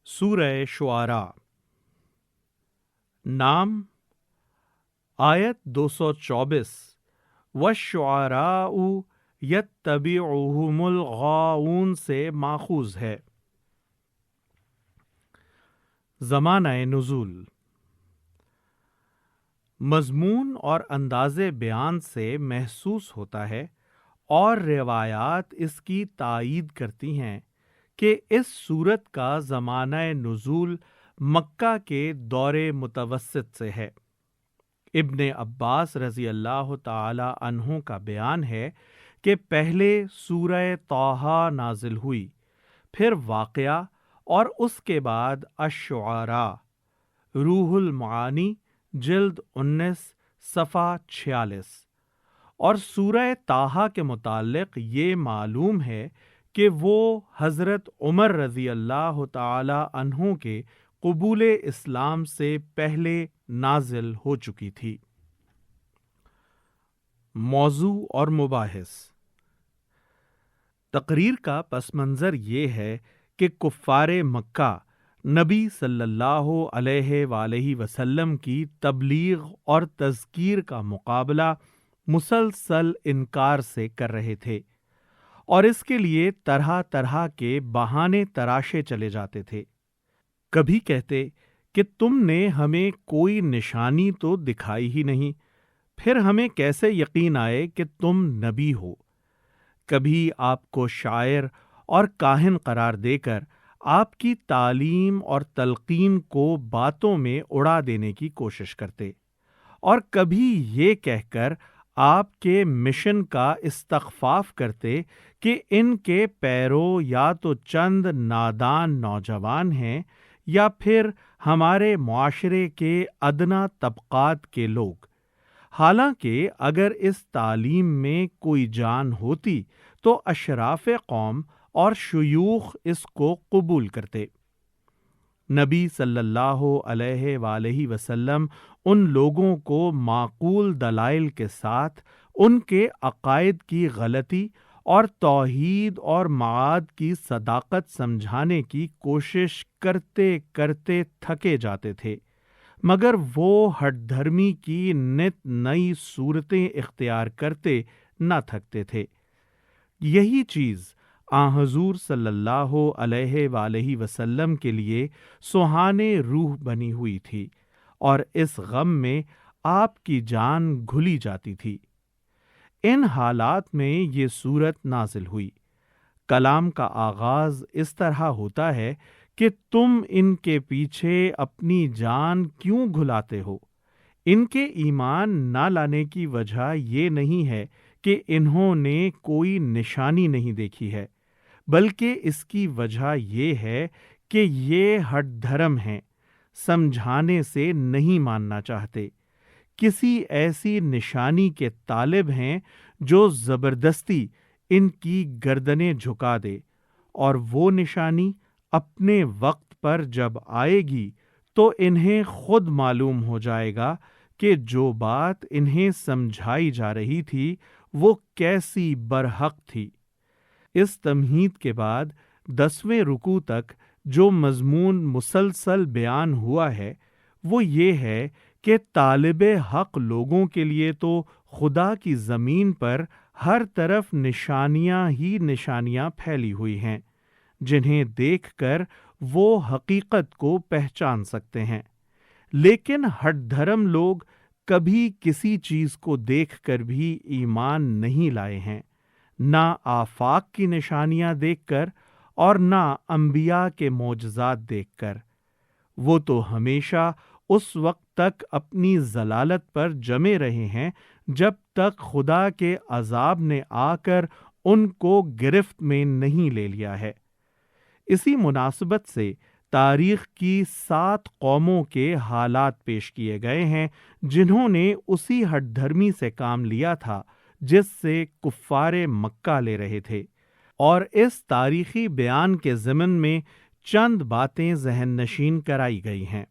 سورہ شعراء۔ نام آیت 224 وَالشُّعَرَاءُ يَتَّبِعُهُمُ الْغَاوُونَ سے ماخوذ ہے۔ زمانہ نزول۔ مضمون اور انداز بیان سے محسوس ہوتا ہے اور روایات اس کی تائید کرتی ہیں کہ اس سورت کا زمانہ نزول مکہ کے دور متوسط سے ہے۔ ابن عباس رضی اللہ تعالی عنہ کا بیان ہے کہ پہلے سورہ طٰہٰ نازل ہوئی، پھر واقعہ اور اس کے بعد الشعراء۔ روح المعانی جلد 19 صفحہ 46۔ اور سورہ طٰہٰ کے متعلق یہ معلوم ہے کہ وہ حضرت عمر رضی اللہ تعالی عنہ کے قبول اسلام سے پہلے نازل ہو چکی تھی۔ موضوع اور مباحث۔ تقریر کا پس منظر یہ ہے کہ کفار مکہ نبی صلی اللہ علیہ وآلہ وسلم کی تبلیغ اور تذکیر کا مقابلہ مسلسل انکار سے کر رہے تھے، اور اس کے لیے طرح طرح کے بہانے تراشے چلے جاتے تھے۔ کبھی کہتے کہ تم نے ہمیں کوئی نشانی تو دکھائی ہی نہیں، پھر ہمیں کیسے یقین آئے کہ تم نبی ہو؟ کبھی آپ کو شاعر اور کاہن قرار دے کر آپ کی تعلیم اور تلقین کو باتوں میں اڑا دینے کی کوشش کرتے، اور کبھی یہ کہہ کر آپ کے مشن کا استخفاف کرتے کہ ان کے پیرو یا تو چند نادان نوجوان ہیں یا پھر ہمارے معاشرے کے ادنا طبقات کے لوگ۔ حالانکہ اگر اس تعلیم میں کوئی جان ہوتی تو اشراف قوم اور شیوخ اس کو قبول کرتے۔ نبی صلی اللہ علیہ وآلہ وسلم ان لوگوں کو معقول دلائل کے ساتھ ان کے عقائد کی غلطی اور توحید اور معاد کی صداقت سمجھانے کی کوشش کرتے کرتے تھکے جاتے تھے، مگر وہ ہٹ دھرمی کی نت نئی صورتیں اختیار کرتے نہ تھکتے تھے۔ یہی چیز حضور صلی اللہ علیہ وآلہ وسلم کے لیے سہانے روح بنی ہوئی تھی، اور اس غم میں آپ کی جان گھلی جاتی تھی۔ ان حالات میں یہ سورت نازل ہوئی۔ کلام کا آغاز اس طرح ہوتا ہے کہ تم ان کے پیچھے اپنی جان کیوں گھلاتے ہو؟ ان کے ایمان نہ لانے کی وجہ یہ نہیں ہے کہ انہوں نے کوئی نشانی نہیں دیکھی ہے، بلکہ اس کی وجہ یہ ہے کہ یہ ہٹ دھرم ہیں، سمجھانے سے نہیں ماننا چاہتے، کسی ایسی نشانی کے طالب ہیں جو زبردستی ان کی گردنیں جھکا دے، اور وہ نشانی اپنے وقت پر جب آئے گی تو انہیں خود معلوم ہو جائے گا کہ جو بات انہیں سمجھائی جا رہی تھی وہ کیسی برحق تھی۔ اس تمہید کے بعد 10ویں رکوع تک جو مضمون مسلسل بیان ہوا ہے وہ یہ ہے کہ طالب حق لوگوں کے لیے تو خدا کی زمین پر ہر طرف نشانیاں ہی نشانیاں پھیلی ہوئی ہیں، جنہیں دیکھ کر وہ حقیقت کو پہچان سکتے ہیں، لیکن ہٹ دھرم لوگ کبھی کسی چیز کو دیکھ کر بھی ایمان نہیں لائے ہیں، نہ آفاق کی نشانیاں دیکھ کر اور نہ انبیاء کے معجزات دیکھ کر۔ وہ تو ہمیشہ اس وقت تک اپنی ضلالت پر جمے رہے ہیں جب تک خدا کے عذاب نے آ کر ان کو گرفت میں نہیں لے لیا ہے۔ اسی مناسبت سے تاریخ کی 7 قوموں کے حالات پیش کیے گئے ہیں جنہوں نے اسی ہٹ دھرمی سے کام لیا تھا جس سے کفار مکہ لے رہے تھے، اور اس تاریخی بیان کے ضمن میں چند باتیں ذہن نشین کرائی گئی ہیں۔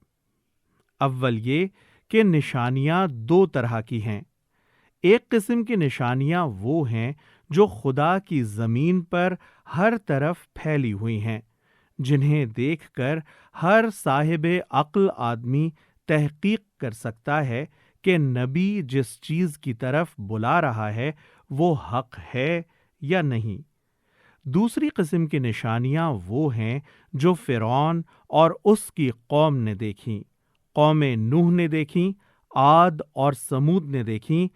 اول یہ کہ نشانیاں 2 طرح کی ہیں۔ ایک قسم کی نشانیاں وہ ہیں جو خدا کی زمین پر ہر طرف پھیلی ہوئی ہیں، جنہیں دیکھ کر ہر صاحب عقل آدمی تحقیق کر سکتا ہے کہ نبی جس چیز کی طرف بلا رہا ہے وہ حق ہے یا نہیں۔ دوسری قسم کی نشانیاں وہ ہیں جو فرعون اور اس کی قوم نے دیکھیں، قوم نوح نے دیکھیں، عاد اور سمود نے دیکھیں،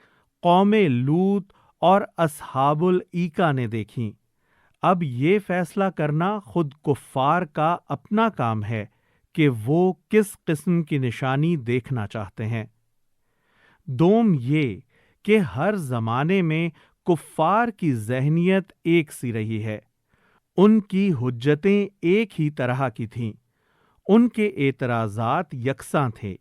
قوم لوط اور اصحاب الایکا نے دیکھیں۔ اب یہ فیصلہ کرنا خود کفار کا اپنا کام ہے کہ وہ کس قسم کی نشانی دیکھنا چاہتے ہیں۔ دوم یہ کہ ہر زمانے میں کفار کی ذہنیت ایک سی رہی ہے، ان کی حجتیں ایک ہی طرح کی تھیں، ان کے اعتراضات یکساں تھے،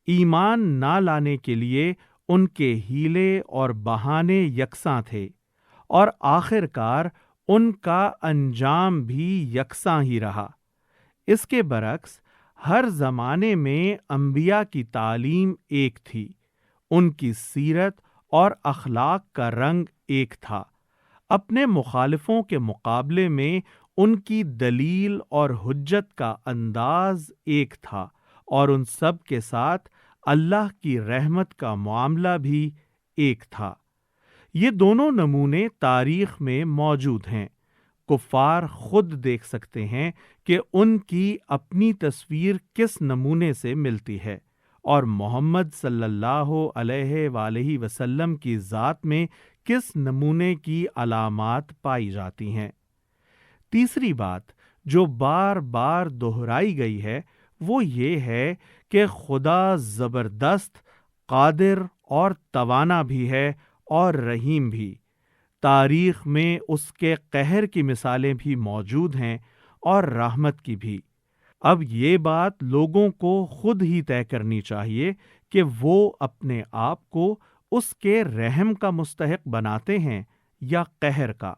ایمان نہ لانے کے لیے ان کے حیلے اور بہانے یکساں تھے، اور آخر کار ان کا انجام بھی یکساں ہی رہا۔ اس کے برعکس ہر زمانے میں انبیاء کی تعلیم ایک تھی، ان کی سیرت اور اخلاق کا رنگ ایک تھا، اپنے مخالفوں کے مقابلے میں ان کی دلیل اور حجت کا انداز ایک تھا، اور ان سب کے ساتھ اللہ کی رحمت کا معاملہ بھی ایک تھا۔ یہ دونوں نمونے تاریخ میں موجود ہیں، کفار خود دیکھ سکتے ہیں کہ ان کی اپنی تصویر کس نمونے سے ملتی ہے، اور محمد صلی اللہ علیہ وآلہ وسلم کی ذات میں کس نمونے کی علامات پائی جاتی ہیں۔ تیسری بات جو بار بار دہرائی گئی ہے وہ یہ ہے کہ خدا زبردست، قادر اور توانا بھی ہے اور رحیم بھی۔ تاریخ میں اس کے قہر کی مثالیں بھی موجود ہیں اور رحمت کی بھی۔ اب یہ بات لوگوں کو خود ہی طے کرنی چاہیے کہ وہ اپنے آپ کو اس کے رحم کا مستحق بناتے ہیں یا قہر کا۔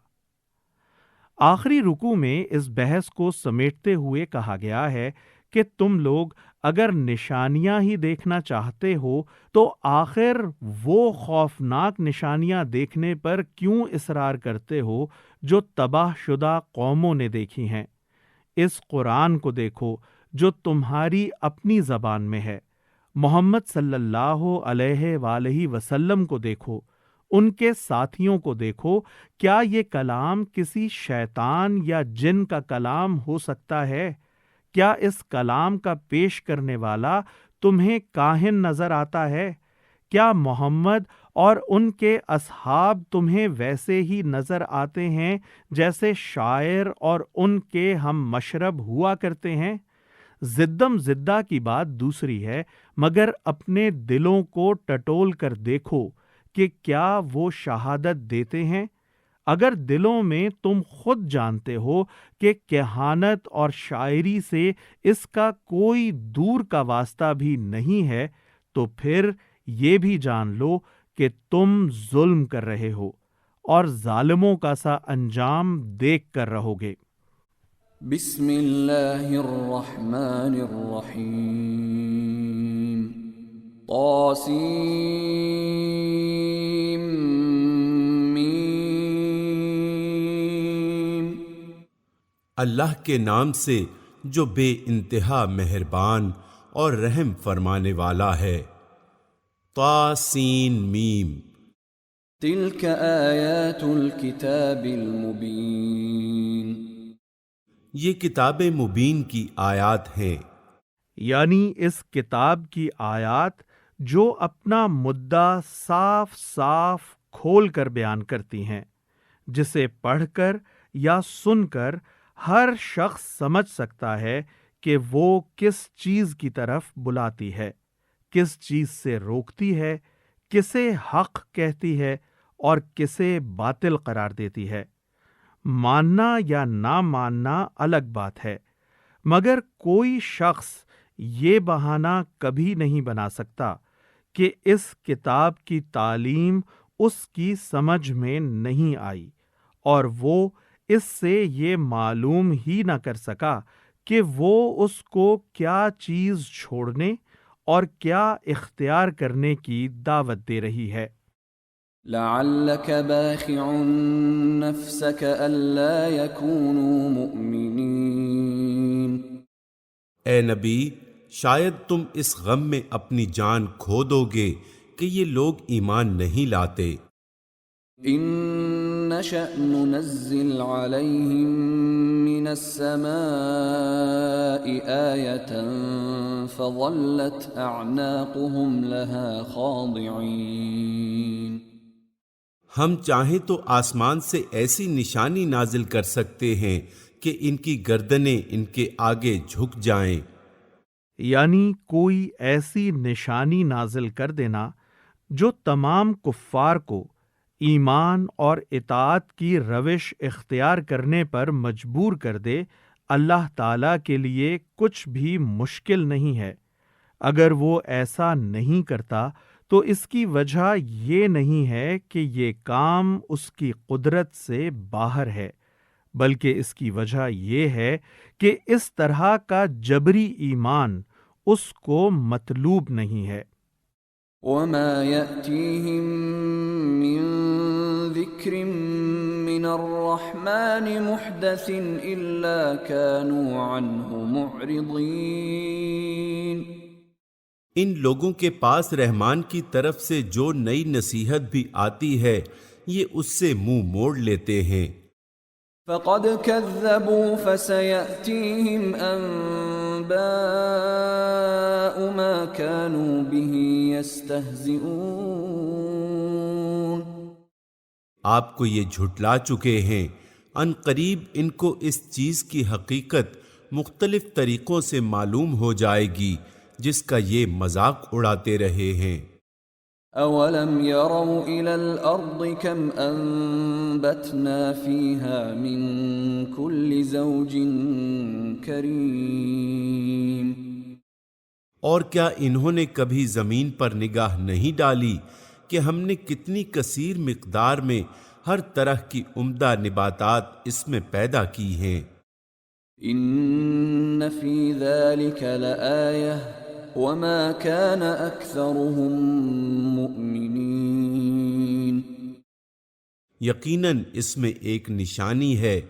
آخری رکوع میں اس بحث کو سمیٹتے ہوئے کہا گیا ہے کہ تم لوگ اگر نشانیاں ہی دیکھنا چاہتے ہو تو آخر وہ خوفناک نشانیاں دیکھنے پر کیوں اصرار کرتے ہو جو تباہ شدہ قوموں نے دیکھی ہیں؟ اس قرآن کو دیکھو جو تمہاری اپنی زبان میں ہے، محمد صلی اللہ علیہ وآلہ وسلم کو دیکھو، ان کے ساتھیوں کو دیکھو، کیا یہ کلام کسی شیطان یا جن کا کلام ہو سکتا ہے؟ کیا اس کلام کا پیش کرنے والا تمہیں کاہن نظر آتا ہے؟ کیا محمد اور ان کے اصحاب تمہیں ویسے ہی نظر آتے ہیں جیسے شاعر اور ان کے ہم مشرب ہوا کرتے ہیں؟ زدم زدہ کی بات دوسری ہے، مگر اپنے دلوں کو ٹٹول کر دیکھو کہ کیا وہ شہادت دیتے ہیں؟ اگر دلوں میں تم خود جانتے ہو کہ کہانت اور شاعری سے اس کا کوئی دور کا واسطہ بھی نہیں ہے، تو پھر یہ بھی جان لو کہ تم ظلم کر رہے ہو اور ظالموں کا سا انجام دیکھ کر رہو گے۔ بسم اللہ الرحمن الرحیم اللہ کے نام سے جو بے انتہا مہربان اور رحم فرمانے والا ہے۔ طاسین میم۔ تلک آیات الکتاب المبین، یہ کتاب مبین کی آیات ہیں، یعنی اس کتاب کی آیات جو اپنا مدعا صاف صاف کھول کر بیان کرتی ہیں، جسے پڑھ کر یا سن کر ہر شخص سمجھ سکتا ہے کہ وہ کس چیز کی طرف بلاتی ہے، کس چیز سے روکتی ہے، کسے حق کہتی ہے اور کسے باطل قرار دیتی ہے۔ ماننا یا نہ ماننا الگ بات ہے، مگر کوئی شخص یہ بہانہ کبھی نہیں بنا سکتا کہ اس کتاب کی تعلیم اس کی سمجھ میں نہیں آئی، اور وہ اس سے یہ معلوم ہی نہ کر سکا کہ وہ اس کو کیا چیز چھوڑنے اور کیا اختیار کرنے کی دعوت دے رہی ہے۔ لعلک باخع نفسک الا یکونوا مؤمنین، اے نبی، شاید تم اس غم میں اپنی جان کھو دو گے کہ یہ لوگ ایمان نہیں لاتے۔ إن نشأ ننزل عليهم من السماء آية فظلت أعناقهم لها خاضعين۔ ہم چاہیں تو آسمان سے ایسی نشانی نازل کر سکتے ہیں کہ ان کی گردنیں ان کے آگے جھک جائیں۔ یعنی کوئی ایسی نشانی نازل کر دینا جو تمام کفار کو ایمان اور اطاعت کی روش اختیار کرنے پر مجبور کر دے، اللہ تعالیٰ کے لیے کچھ بھی مشکل نہیں ہے۔ اگر وہ ایسا نہیں کرتا تو اس کی وجہ یہ نہیں ہے کہ یہ کام اس کی قدرت سے باہر ہے، بلکہ اس کی وجہ یہ ہے کہ اس طرح کا جبری ایمان اس کو مطلوب نہیں ہے۔ وما يأتيهم من ذكر من الرحمن محدث إلا كانوا عنه معرضين۔ ان لوگوں کے پاس رحمان کی طرف سے جو نئی نصیحت بھی آتی ہے یہ اس سے منہ موڑ لیتے ہیں۔ فقد كذبوا فسيأتيهم أنباء ما كانوا به يستهزئون۔ آپ کو یہ جھٹلا چکے ہیں، ان قریب ان کو اس چیز کی حقیقت مختلف طریقوں سے معلوم ہو جائے گی جس کا یہ مذاق اڑاتے رہے ہیں۔ اولم يروا الى الارض كم انبتنا فيها من كل زوج كريم۔ اور کیا انہوں نے کبھی زمین پر نگاہ نہیں ڈالی کہ ہم نے کتنی کثیر مقدار میں ہر طرح کی عمدہ نباتات اس میں پیدا کی ہیں۔ ان في ذلك لآية وما كان اکثرهم مؤمنین۔ یقیناً اس میں ایک نشانی ہے،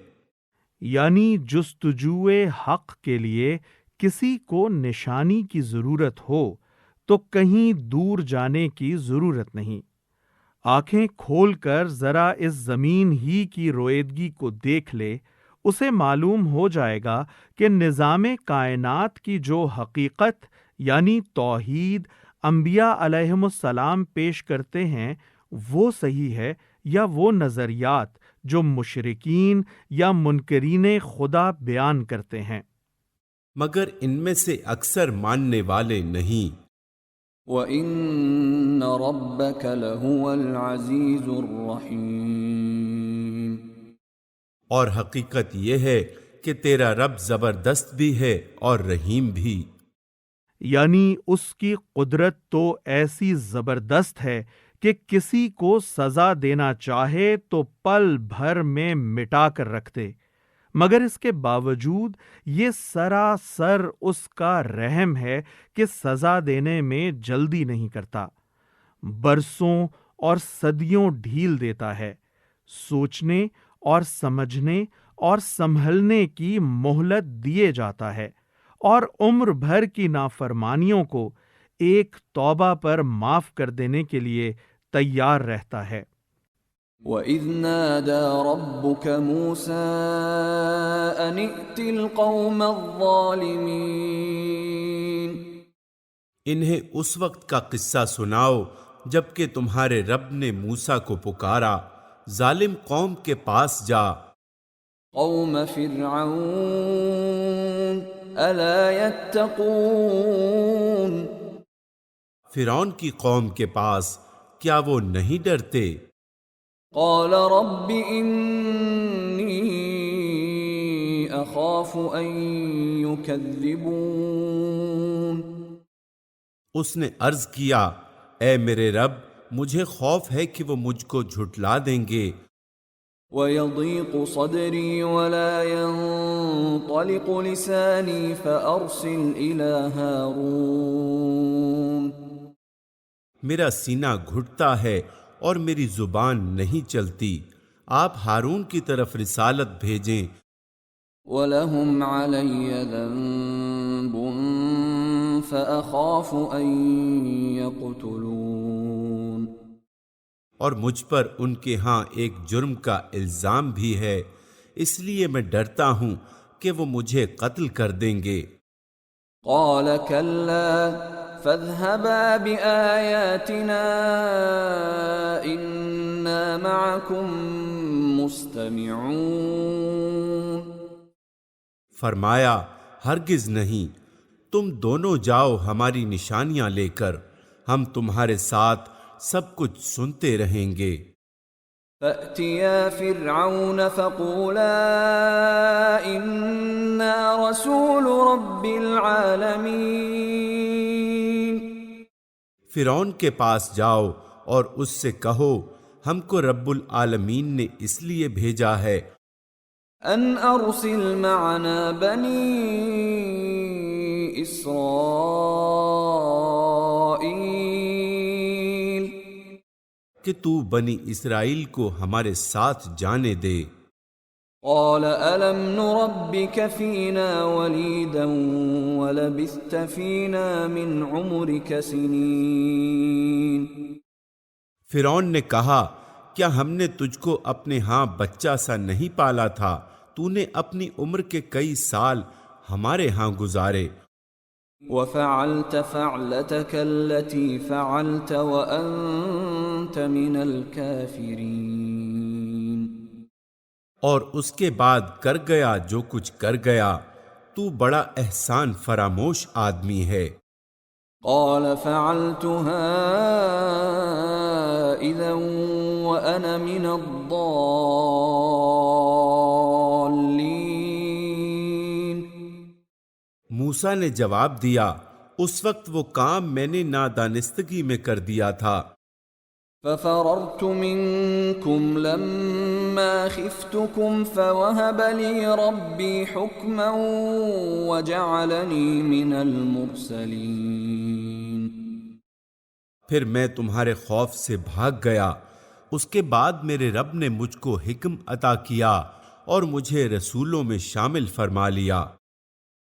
یعنی جستجوئے حق کے لیے کسی کو نشانی کی ضرورت ہو تو کہیں دور جانے کی ضرورت نہیں۔ آنکھیں کھول کر ذرا اس زمین ہی کی رویدگی کو دیکھ لے، اسے معلوم ہو جائے گا کہ نظام کائنات کی جو حقیقت یعنی توحید انبیاء علیہم السلام پیش کرتے ہیں وہ صحیح ہے، یا وہ نظریات جو مشرکین یا منکرین خدا بیان کرتے ہیں۔ مگر ان میں سے اکثر ماننے والے نہیں۔ وَإِنَّ رَبَّكَ لَهُوَ الْعَزِيزُ الرَّحِيمُ۔ اور حقیقت یہ ہے کہ تیرا رب زبردست بھی ہے اور رحیم بھی۔ یعنی اس کی قدرت تو ایسی زبردست ہے کہ کسی کو سزا دینا چاہے تو پل بھر میں مٹا کر رکھ دے، مگر اس کے باوجود یہ سراسر اس کا رحم ہے کہ سزا دینے میں جلدی نہیں کرتا، برسوں اور صدیوں ڈھیل دیتا ہے، سوچنے اور سمجھنے اور سنبھلنے کی مہلت دیے جاتا ہے، اور عمر بھر کی نافرمانیوں کو ایک توبہ پر معاف کر دینے کے لیے تیار رہتا ہے۔ وَإِذْ نَادَى رَبُّكَ مُوسَىٰ أَنِ ائْتِ الْقَوْمَ الظَّالِمِينَ۔ انہیں اس وقت کا قصہ سناؤ جب کہ تمہارے رب نے موسیٰ کو پکارا، ظالم قوم کے پاس جا۔ قوم فرعون الا يتقون۔ فرعون کی قوم کے پاس، کیا وہ نہیں ڈرتے؟ قال رب انی اخاف ان يكذبون۔ اس نے عرض کیا، اے میرے رب، مجھے خوف ہے کہ وہ مجھ کو جھٹلا دیں گے۔ وَيَضِيقُ صَدْرِي وَلَا يَنطَلِقُ لِسَانِي فَأَرْسِلْ إِلَى هَارُونَ۔ میرا سینہ گھٹتا ہے اور میری زبان نہیں چلتی، آپ ہارون کی طرف رسالت بھیجیں۔ وَلَهُمْ عَلَيَّ ذَنبٌ فَأَخَافُ أَن يَقْتُلُونِ۔ اور مجھ پر ان کے ہاں ایک جرم کا الزام بھی ہے، اس لیے میں ڈرتا ہوں کہ وہ مجھے قتل کر دیں گے۔ قَالَ كَلَّا فَاذْهَبَا بِآيَاتِنَا إِنَّا مَعَكُمْ مُسْتَمِعُونَ۔ فرمایا ہرگز نہیں، تم دونوں جاؤ ہماری نشانیاں لے کر، ہم تمہارے ساتھ سب کچھ سنتے رہیں گے۔ فَأْتِيَا فِرْعَوْنَ فَقُولَا إِنَّا رَسُولُ رَبِّ الْعَالَمِينَ۔ فرعون کے پاس جاؤ اور اس سے کہو ہم کو رب العالمین نے اس لیے بھیجا ہے أَنْ أَرْسِلْ مَعَنَا بَنِي إِسْرَائِيلَ کہ تو بنی اسرائیل کو ہمارے ساتھ جانے دے۔ قَالَ أَلَمْ نُرَبِّكَ فِينَا وَلِيدًا وَلَبِثْتَ فِينَا مِنْ عُمُرِكَ سِنِينَ۔ فرعون نے کہا کیا ہم نے تجھ کو اپنے ہاں بچہ سا نہیں پالا تھا؟ تو نے اپنی عمر کے کئی سال ہمارے ہاں گزارے۔ وَفَعَلْتَ فَعْلَتَكَ الَّتِي فَعَلْتَ وَأَنْتَ مِنَ الْكَافِرِينَ۔ اور اس کے بعد کر گیا جو کچھ کر گیا، تو بڑا احسان فراموش آدمی ہے۔ قَالَ فَعَلْتُهَا إِذًا وَأَنَا مِنَ الضَّالِّينَ۔ موسیٰ نے جواب دیا اس وقت وہ کام میں نے نادانستگی میں کر دیا تھا۔ فَفَرَرْتُ مِنْكُمْ لَمَّا خِفْتُكُمْ فَوَهَبَ لِي رَبِّي حُكْمًا وَجَعَلَنِي مِنَ الْمُرْسَلِينَ۔ پھر میں تمہارے خوف سے بھاگ گیا، اس کے بعد میرے رب نے مجھ کو حکم عطا کیا اور مجھے رسولوں میں شامل فرما لیا۔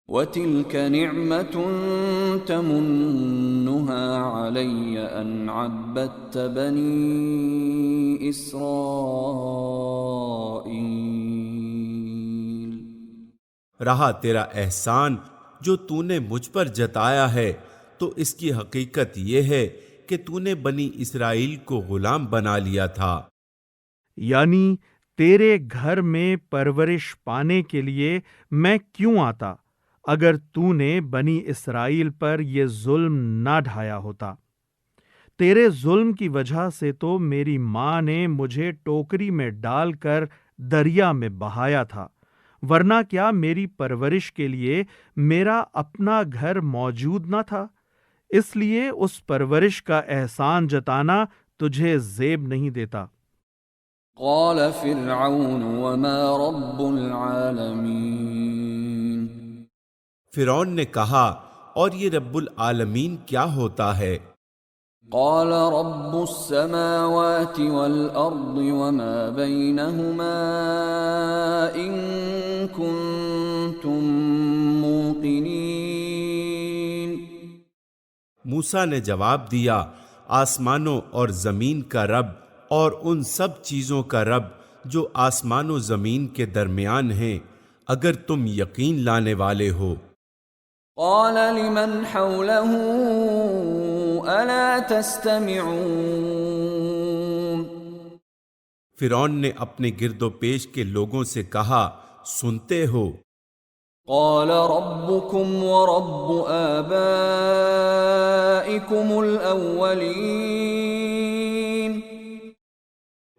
وَتِلْكَ نِعْمَةٌ تَمُنُّهَا عَلَيَّ أَنْ عَبَّدتَّ بَنِي إِسْرَائِيلَ۔ رہا تیرا احسان جو تو نے مجھ پر جتایا ہے تو اس کی حقیقت یہ ہے کہ تو نے بنی اسرائیل کو غلام بنا لیا تھا۔ یعنی تیرے گھر میں پرورش پانے کے لیے میں کیوں آتا اگر تو نے بنی اسرائیل پر یہ ظلم نہ ڈھایا ہوتا۔ تیرے ظلم کی وجہ سے تو میری ماں نے مجھے ٹوکری میں ڈال کر دریا میں بہایا تھا، ورنہ کیا میری پرورش کے لیے میرا اپنا گھر موجود نہ تھا؟ اس لیے اس پرورش کا احسان جتانا تجھے زیب نہیں دیتا۔ قال فرعون وما رب العالمین۔ فرعون نے کہا اور یہ رب العالمین کیا ہوتا ہے؟ قال رب السماوات والأرض وما بينهما إن كنتم موقنين۔ موسیٰ نے جواب دیا آسمانوں اور زمین کا رب اور ان سب چیزوں کا رب جو آسمان و زمین کے درمیان ہیں، اگر تم یقین لانے والے ہو۔ قال لمن حوله ألا تستمعون۔ فرعون نے اپنے گرد و پیش کے لوگوں سے کہا سنتے ہو؟ قال ربكم ورب آبائكم الأولين۔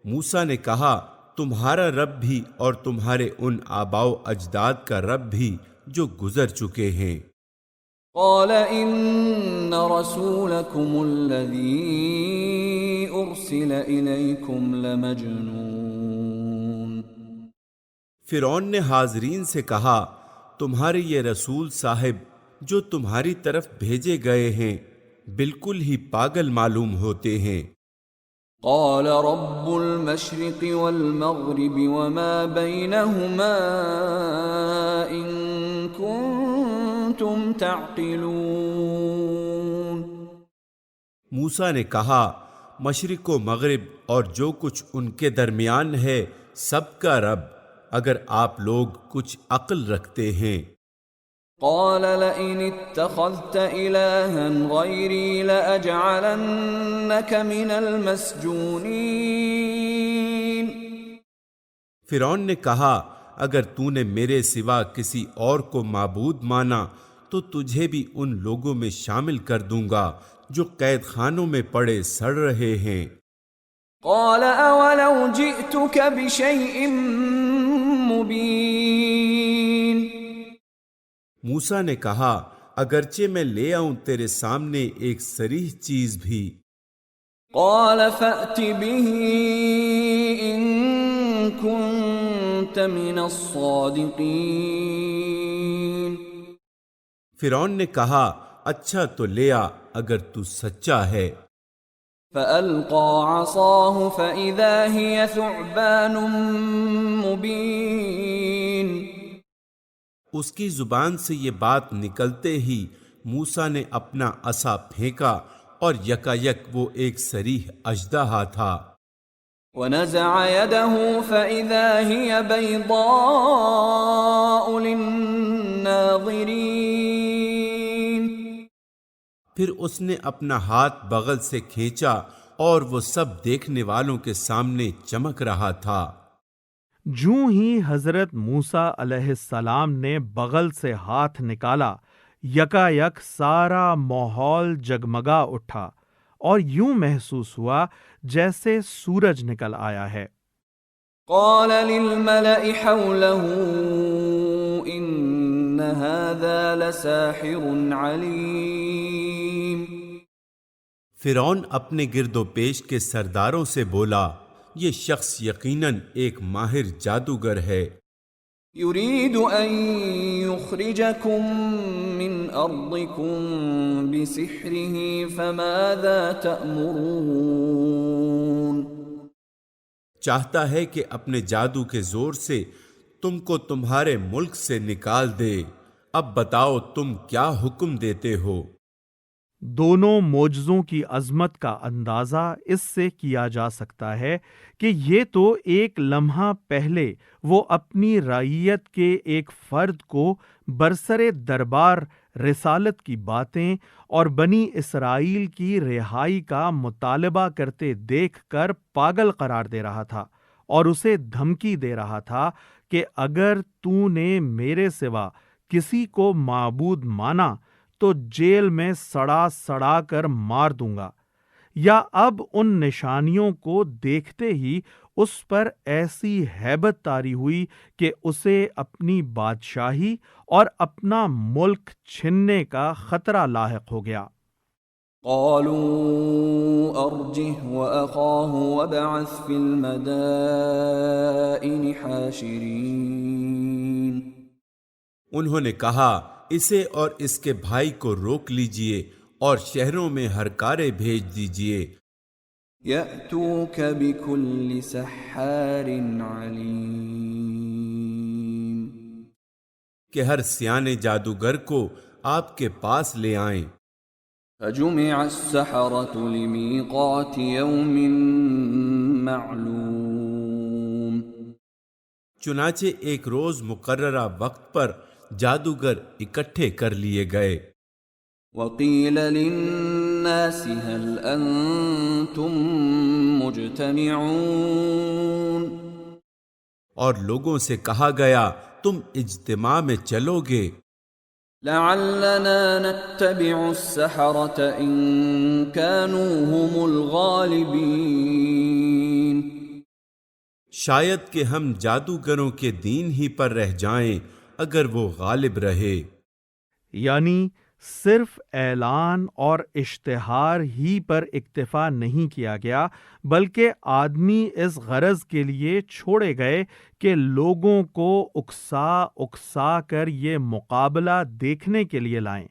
موسیٰ نے کہا تمہارا رب بھی اور تمہارے ان آباء و اجداد کا رب بھی جو گزر چکے ہیں۔ قال إن رسولكم الذي أرسل إليكم لمجنون۔ فرعون نے حاضرین سے کہا تمہارے یہ رسول صاحب جو تمہاری طرف بھیجے گئے ہیں بالکل ہی پاگل معلوم ہوتے ہیں۔ قال رب المشرق والمغرب وما بينهما إن كنتم تعقلون۔ موسیٰ نے کہا مشرق و مغرب اور جو کچھ ان کے درمیان ہے سب کا رب، اگر آپ لوگ کچھ عقل رکھتے ہیں۔ قال لئن اتخذت إلها غيري لأجعلنك من المسجونين۔ فرعون نے کہا اگر تو نے میرے سوا کسی اور کو معبود مانا تو تجھے بھی ان لوگوں میں شامل کر دوں گا جو قید خانوں میں پڑے سڑ رہے ہیں۔ قال اولو جئتك بشيء مبين۔ موسیٰ نے کہا اگرچہ میں لے آؤں تیرے سامنے ایک صریح چیز بھی۔ قال فأت به إن كنت من الصادقين۔ فرعون نے کہا اچھا تو لے آ اگر تو سچا ہے۔ فألقى عصاه فإذا هي ثعبان مبين۔ اس کی زبان سے یہ بات نکلتے ہی موسیٰ نے اپنا عصا پھینکا اور یکایک وہ ایک صریح اژدہا تھا۔ ونزع يده فإذا هي بيضاء للناظرين۔ پھر اس نے اپنا ہاتھ بغل سے کھینچا اور وہ سب دیکھنے والوں کے سامنے چمک رہا تھا۔ جوں ہی حضرت موسیٰ علیہ السلام نے بغل سے ہاتھ نکالا، یکایک سارا ماحول جگمگا اٹھا اور یوں محسوس ہوا جیسے سورج نکل آیا ہے۔ قال للملأ حوله إن هذا لساحر عليم۔ فرعون اپنے گرد و پیش کے سرداروں سے بولا یہ شخص یقیناً ایک ماہر جادوگر ہے۔ يريد أن يخرجكم من أرضكم بسحره فماذا تأمرون؟ چاہتا ہے کہ اپنے جادو کے زور سے تم کو تمہارے ملک سے نکال دے، اب بتاؤ تم کیا حکم دیتے ہو؟ دونوں معجزوں کی عظمت کا اندازہ اس سے کیا جا سکتا ہے کہ یہ تو ایک لمحہ پہلے وہ اپنی رعیت کے ایک فرد کو برسرِ دربار رسالت کی باتیں اور بنی اسرائیل کی رہائی کا مطالبہ کرتے دیکھ کر پاگل قرار دے رہا تھا اور اسے دھمکی دے رہا تھا کہ اگر تو نے میرے سوا کسی کو معبود مانا تو جیل میں سڑا سڑا کر مار دوں گا۔ یا اب ان نشانیوں کو دیکھتے ہی اس پر ایسی ہیبت طاری ہوئی کہ اسے اپنی بادشاہی اور اپنا ملک چھننے کا خطرہ لاحق ہو گیا۔ قالوا ارجه واخاه وابعث في المدائن حاشرين۔ انہوں نے کہا اسے اور اس کے بھائی کو روک لیجئے اور شہروں میں ہرکارے بھیج دیجئے۔ يأتوك بكل سحار عليم۔ کہ ہر سیانے جادوگر کو آپ کے پاس لے آئیں۔ فجمع السحرة لميقات يوم معلوم۔ چنانچہ ایک روز مقررہ وقت پر جادوگر اکٹھے کر لیے گئے۔ وقيل للناس هل أنتم مجتمعون۔ اور لوگوں سے کہا گیا تم اجتماع میں چلو گے۔ لعلنا نتبع السحرة إن كانوا هم الغالبين۔ شاید کہ ہم جادوگروں کے دین ہی پر رہ جائیں اگر وہ غالب رہے۔ یعنی صرف اعلان اور اشتہار ہی پر اکتفا نہیں کیا گیا، بلکہ آدمی اس غرض کے لیے چھوڑے گئے کہ لوگوں کو اکسا اکسا کر یہ مقابلہ دیکھنے کے لیے لائیں۔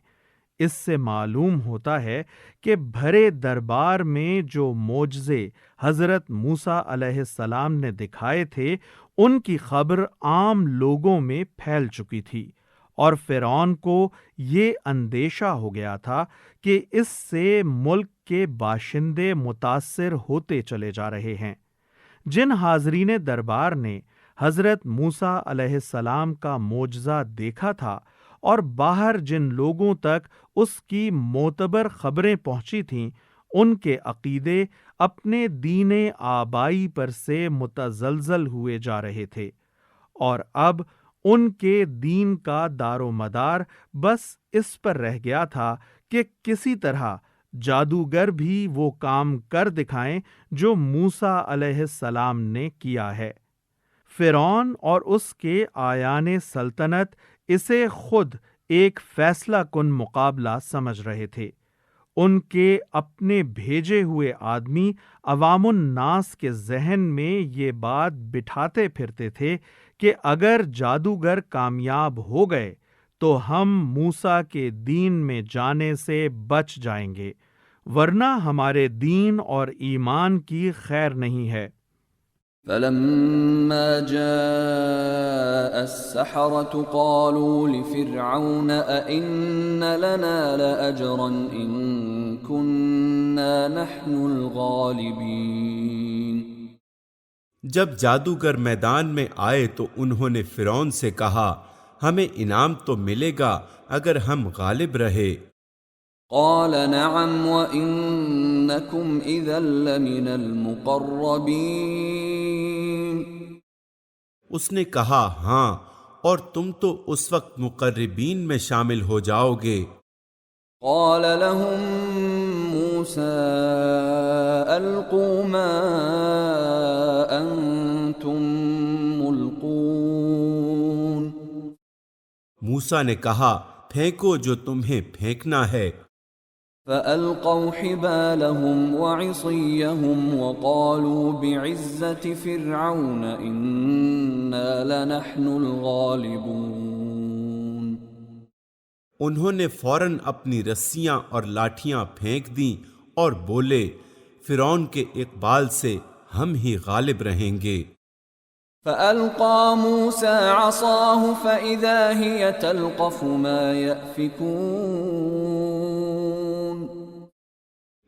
اس سے معلوم ہوتا ہے کہ بھرے دربار میں جو معجزے حضرت موسیٰ علیہ السلام نے دکھائے تھے ان کی خبر عام لوگوں میں پھیل چکی تھی، اور فرعون کو یہ اندیشہ ہو گیا تھا کہ اس سے ملک کے باشندے متاثر ہوتے چلے جا رہے ہیں۔ جن حاضرین دربار نے حضرت موسیٰ علیہ السلام کا معجزہ دیکھا تھا اور باہر جن لوگوں تک اس کی معتبر خبریں پہنچی تھیں، ان کے عقیدے اپنے دین آبائی پر سے متزلزل ہوئے جا رہے تھے، اور اب ان کے دین کا دار و مدار بس اس پر رہ گیا تھا کہ کسی طرح جادوگر بھی وہ کام کر دکھائیں جو موسیٰ علیہ السلام نے کیا ہے۔ فرعون اور اس کے آیان سلطنت اسے خود ایک فیصلہ کن مقابلہ سمجھ رہے تھے۔ ان کے اپنے بھیجے ہوئے آدمی عوام الناس کے ذہن میں یہ بات بٹھاتے پھرتے تھے کہ اگر جادوگر کامیاب ہو گئے تو ہم موسیٰ کے دین میں جانے سے بچ جائیں گے، ورنہ ہمارے دین اور ایمان کی خیر نہیں ہے۔ فلما جاء السحرة قالوا لفرعون أئن لنا لأجرا إن كنا نحن الغالبين۔ جب جادوگر میدان میں آئے تو انہوں نے فرعون سے کہا، ہمیں انعام تو ملے گا اگر ہم غالب رہے۔ قال نعم وإنكم إذا لمن المقربين۔ اس نے کہا ہاں، اور تم تو اس وقت مقربین میں شامل ہو جاؤ گے۔ قال لهم موسى ألقوا ما أنتم ملقون۔ موسیٰ نے کہا پھینکو جو تمہیں پھینکنا ہے۔ فألقوا حبالهم وعصيهم وقالوا بعزة فرعون إنا لنحن الغالبون۔ انہوں نے فوراً اپنی رسیاں اور لاٹھیاں پھینک دیں اور بولے، فرعون کے اقبال سے ہم ہی غالب رہیں گے۔ فألقى موسى عصاه فإذا هي تلقف ما يأفكون۔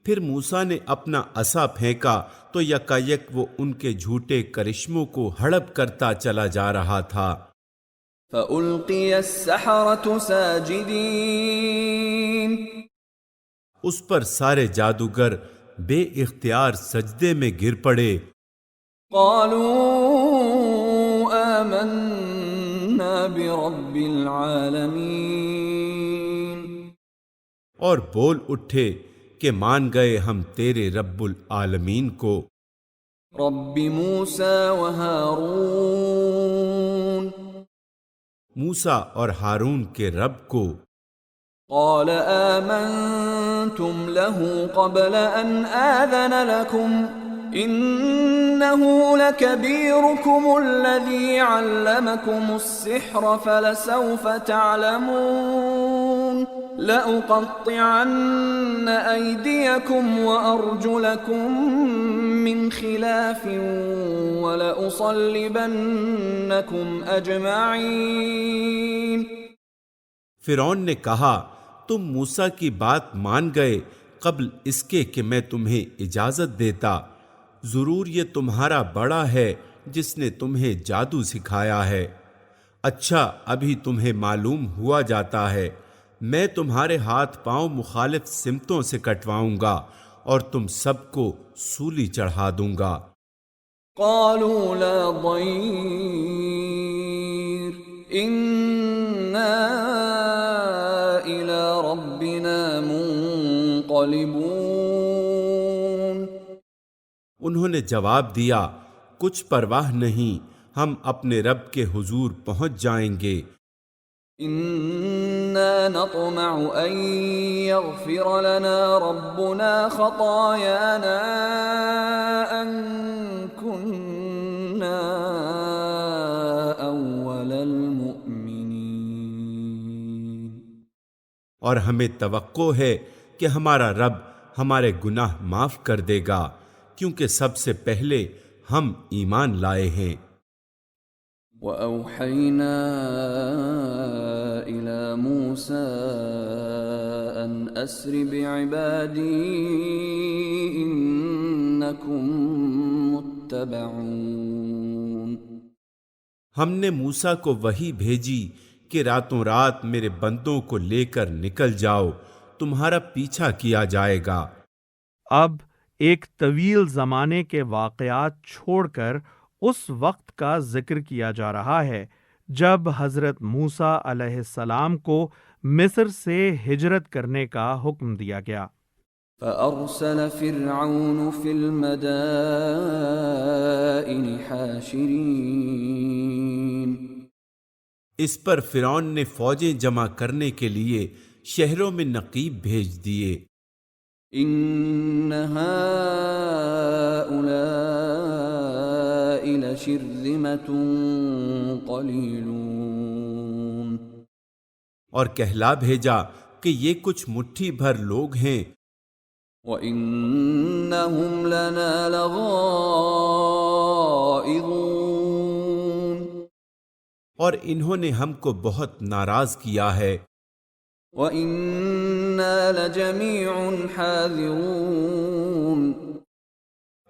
پھر موسیٰ نے اپنا عصا پھینکا تو یکایک وہ ان کے جھوٹے کرشموں کو ہڑپ کرتا چلا جا رہا تھا۔ فألقي السحرة ساجدين۔ اس پر سارے جادوگر بے اختیار سجدے میں گر پڑے۔ قالوا آمنا برب العالمین۔ اور بول اٹھے کہ مان گئے ہم تیرے رب العالمین کو، رب موسیٰ و ہارون۔ موسیٰ اور ہارون کے رب کو۔ قال آمنتم له قبل ان آذن لكم إنه لكبيركم الذي علمكم السحر فلسوف تعلمون لأقطعن أيديكم وأرجلكم من خلاف ولأصلبنكم أجمعين۔ فرعون نے کہا تم موسیٰ کی بات مان گئے قبل اس کے کہ میں تمہیں اجازت دیتا، ضرور یہ تمہارا بڑا ہے جس نے تمہیں جادو سکھایا ہے۔ اچھا ابھی تمہیں معلوم ہوا جاتا ہے، میں تمہارے ہاتھ پاؤں مخالف سمتوں سے کٹواؤں گا اور تم سب کو سولی چڑھا دوں گا۔ قالوا لا ضير إنا إلى ربنا منقلبون۔ انہوں نے جواب دیا کچھ پرواہ نہیں، ہم اپنے رب کے حضور پہنچ جائیں گے۔ إنا نطمع أن يغفر لنا ربنا خطايانا أن كنا أول المؤمنين۔ اور ہمیں توقع ہے کہ ہمارا رب ہمارے گناہ معاف کر دے گا، کیونکہ سب سے پہلے ہم ایمان لائے ہیں۔ وَأَوْحَيْنَا إِلَى مُوسَىٰ أَنْ أَسْرِ بِعِبَادِي إِنَّكُمْ مُتَّبَعُونَ۔ ہم نے موسیٰ کو وحی بھیجی کہ راتوں رات میرے بندوں کو لے کر نکل جاؤ، تمہارا پیچھا کیا جائے گا۔ اب ایک طویل زمانے کے واقعات چھوڑ کر اس وقت کا ذکر کیا جا رہا ہے جب حضرت موسیٰ علیہ السلام کو مصر سے ہجرت کرنے کا حکم دیا گیا۔ فَأَرْسَلَ فِرْعَوْنُ فِي الْمَدَائِنِ حَاشِرِينَ۔ اس پر فرعون نے فوجیں جمع کرنے کے لیے شہروں میں نقیب بھیج دیے۔ إِنَّ هَٰؤُلَاءِ لَشِرْذِمَةٌ قَلِيلُونَ۔ اور کہلا بھیجا کہ یہ کچھ مٹھی بھر لوگ ہیں، وَإِنَّهُمْ لَنَا لَغَائِظُونَ۔ اور انہوں نے ہم کو بہت ناراض کیا ہے۔ وَإِنَّا لَجَمِيعٌ حَاذِرُونَ۔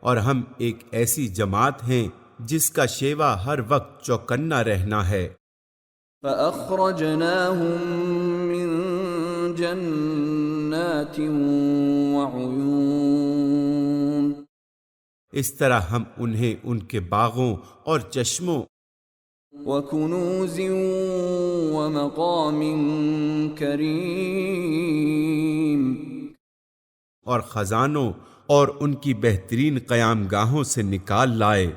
اور ہم ایک ایسی جماعت ہیں جس کا شیوا ہر وقت چوکنا رہنا ہے۔ فَأَخْرَجْنَاهُم مِّن جَنَّاتٍ وَعُيُونٍ۔ اس طرح ہم انہیں ان کے باغوں اور چشموں وَكُنُوزٍ وَمَقَامٍ كَرِيمٍ، اور خزانوں اور ان کی بہترین قیام گاہوں سے نکال لائے۔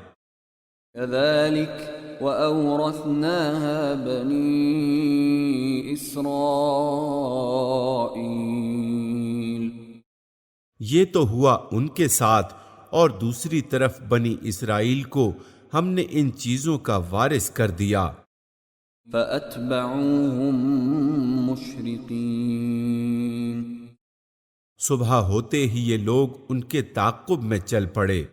كَذَلِكَ وَأَوْرَثْنَاهَا بَنِي إِسْرَائِيلَ۔ یہ تو ہوا ان کے ساتھ، اور دوسری طرف بنی اسرائیل کو ہم نے ان چیزوں کا وارث کر دیا۔ فَأَتْبَعُوهُم مُشْرِقِينَ۔ صبح ہوتے ہی یہ لوگ ان کے تعاقب میں چل پڑے۔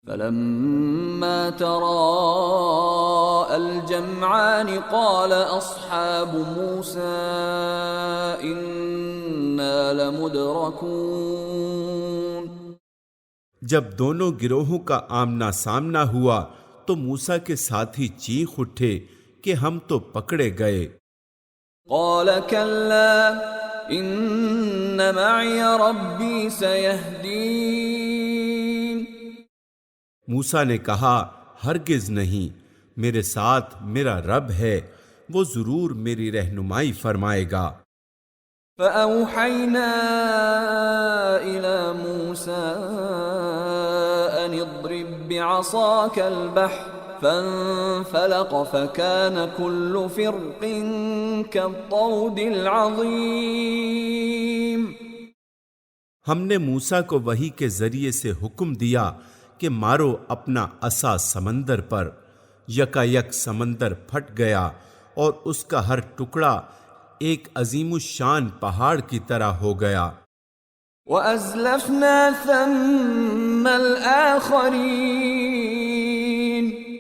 فَلَمَّا تَرَاءَى الْجَمْعَانِ قَالَ أَصْحَابُ مُوسَىٰ إِنَّا لَمُدْرَكُونَ۔ جب دونوں گروہوں کا آمنا سامنا ہوا تو موسیٰ کے ساتھی چیخ اٹھے کہ ہم تو پکڑے گئے۔ قَالَ كَلَّا إِنَّ مَعِيَ رَبِّي سَيَهْدِينِ۔ موسیٰ نے کہا ہرگز نہیں، میرے ساتھ میرا رب ہے، وہ ضرور میری رہنمائی فرمائے گا۔ فَأَوْحَيْنَا إِلَى مُوسَىٰ أَنِ اضْرِب بِّعَصَاكَ الْبَحْرَ فَانفَلَقَ فَكَانَ كُلُّ فِرْقٍ كَالطَّوْدِ الْعَظِيمِ۔ ہم نے موسیٰ کو وحی کے ذریعے سے حکم دیا کہ مارو اپنا عصا سمندر پر، یکا یک سمندر پھٹ گیا اور اس کا ہر ٹکڑا ایک عظیم الشان پہاڑ کی طرح ہو گیا۔ وَأَزْلَفْنَا ثَمَّ الْآخَرِينَ۔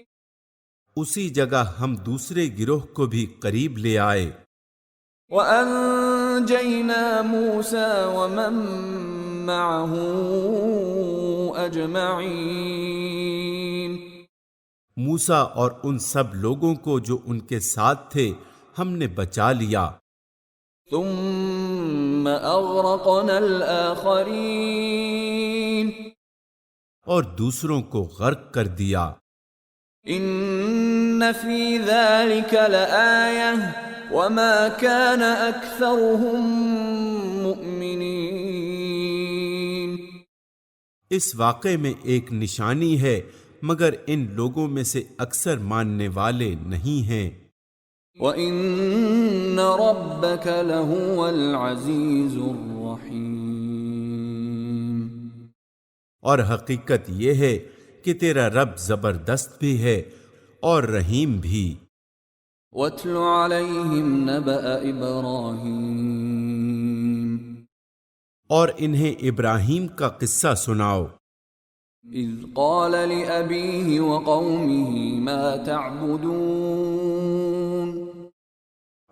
اسی جگہ ہم دوسرے گروہ کو بھی قریب لے آئے۔ وَأَنجَيْنَا مُوسَىٰ وَمَن مَّعَهُ أَجْمَعِينَ۔ موسیٰ اور ان سب لوگوں کو جو ان کے ساتھ تھے ہم نے بچا لیا۔ ثُمَّ أَغْرَقْنَا الْآخَرِينَ۔ اور دوسروں کو غرق کر دیا۔ إِنَّ فِي ذَلِكَ لَآيَةً وَمَا كَانَ أَكْثَرُهُم مُؤْمِنِينَ۔ اس واقعے میں ایک نشانی ہے، مگر ان لوگوں میں سے اکثر ماننے والے نہیں ہیں۔ وَإِنَّ رَبَّكَ لَهُوَ الْعَزِيزُ الرَّحِيمُ۔ اور حقیقت یہ ہے کہ تیرا رب زبردست بھی ہے اور رحیم بھی۔ وَاتْلُ عَلَيْهِمْ نَبَأَ إِبْرَاهِيمَ۔ اور انہیں ابراہیم کا قصہ سناؤ إذ قال لأبيه وقومه ما تعبدون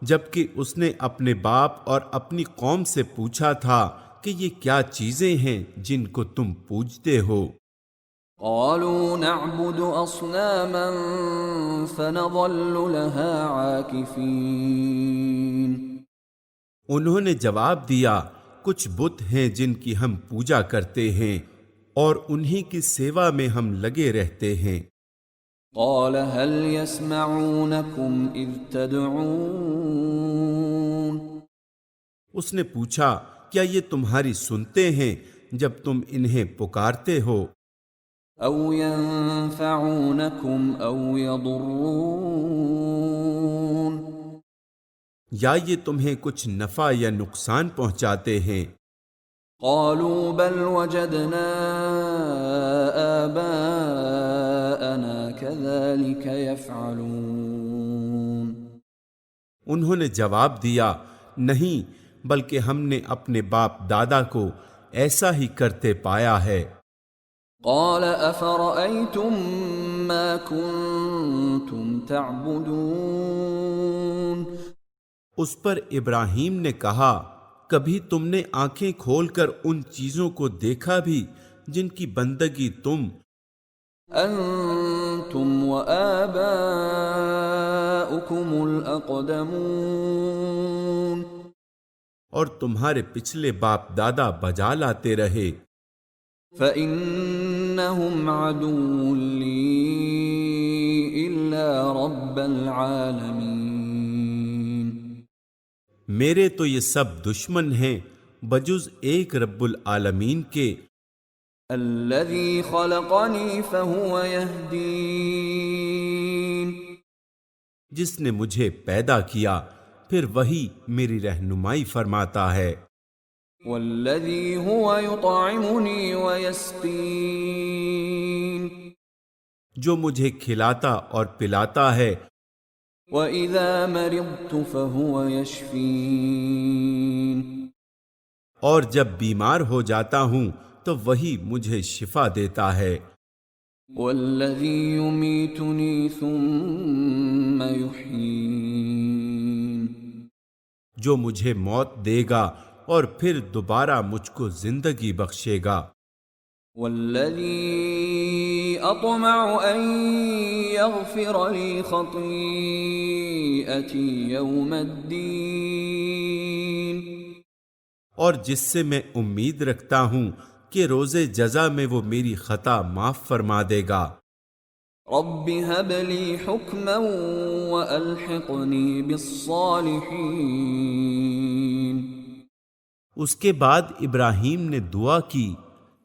جبکہ اس نے اپنے باپ اور اپنی قوم سے پوچھا تھا کہ یہ کیا چیزیں ہیں جن کو تم پوجتے ہو؟ قالوا نعبد أصناما فنظل لها عاكفين انہوں نے جواب دیا کچھ بت ہیں جن کی ہم پوجا کرتے ہیں اور انہی کی سیوا میں ہم لگے رہتے ہیں۔ قال هل يسمعونكم إذ تدعون اس نے پوچھا کیا یہ تمہاری سنتے ہیں جب تم انہیں پکارتے ہو؟ أو ينفعونكم أو يضرون یا یہ تمہیں کچھ نفع یا نقصان پہنچاتے ہیں؟ قالوا بل وجدنا آباءنا كذلك يفعلون انہوں نے جواب دیا نہیں بلکہ ہم نے اپنے باپ دادا کو ایسا ہی کرتے پایا ہے۔ قال أفرأيتم ما كنتم تعبدون اس پر ابراہیم نے کہا کبھی تم نے آنکھیں کھول کر ان چیزوں کو دیکھا بھی جن کی بندگی تم أنتم وآباؤكم الأقدمون اور تمہارے پچھلے باپ دادا بجا لاتے رہے؟ فَإِنَّهُمْ عَدُوٌّ لِّي إِلَّا رَبَّ الْعَالَمِينَ میرے تو یہ سب دشمن ہیں بجز ایک رب العالمین کے، الَّذِي خَلَقَنِي فَهُوَ يَهْدِينِ جس نے مجھے پیدا کیا پھر وہی میری رہنمائی فرماتا ہے، وَالَّذِي هُوَ يُطْعِمُنِي وَيَسْقِينِ جو مجھے کھلاتا اور پلاتا ہے، وَإِذَا مَرِضْتُ فَهُوَ يَشْفِينِ اور جب بیمار ہو جاتا ہوں تو وہی مجھے شفا دیتا ہے، وَالَّذِي يُمِيتُنِي ثُمَّ يُحْيِينِ جو مجھے موت دے گا اور پھر دوبارہ مجھ کو زندگی بخشے گا، وَالَّذِي أَطْمَعُ أَن يَغْفِرَ لِي خَطِيئَتِي يَوْمَ الدِّينِ اور جس سے میں امید رکھتا ہوں کہ روز جزا میں وہ میری خطا معاف فرما دے گا۔ رَبِّ هَبْ لِي حُكْمًا وَأَلْحِقْنِي بِالصَّالِحِينَ اس کے بعد ابراہیم نے دعا کی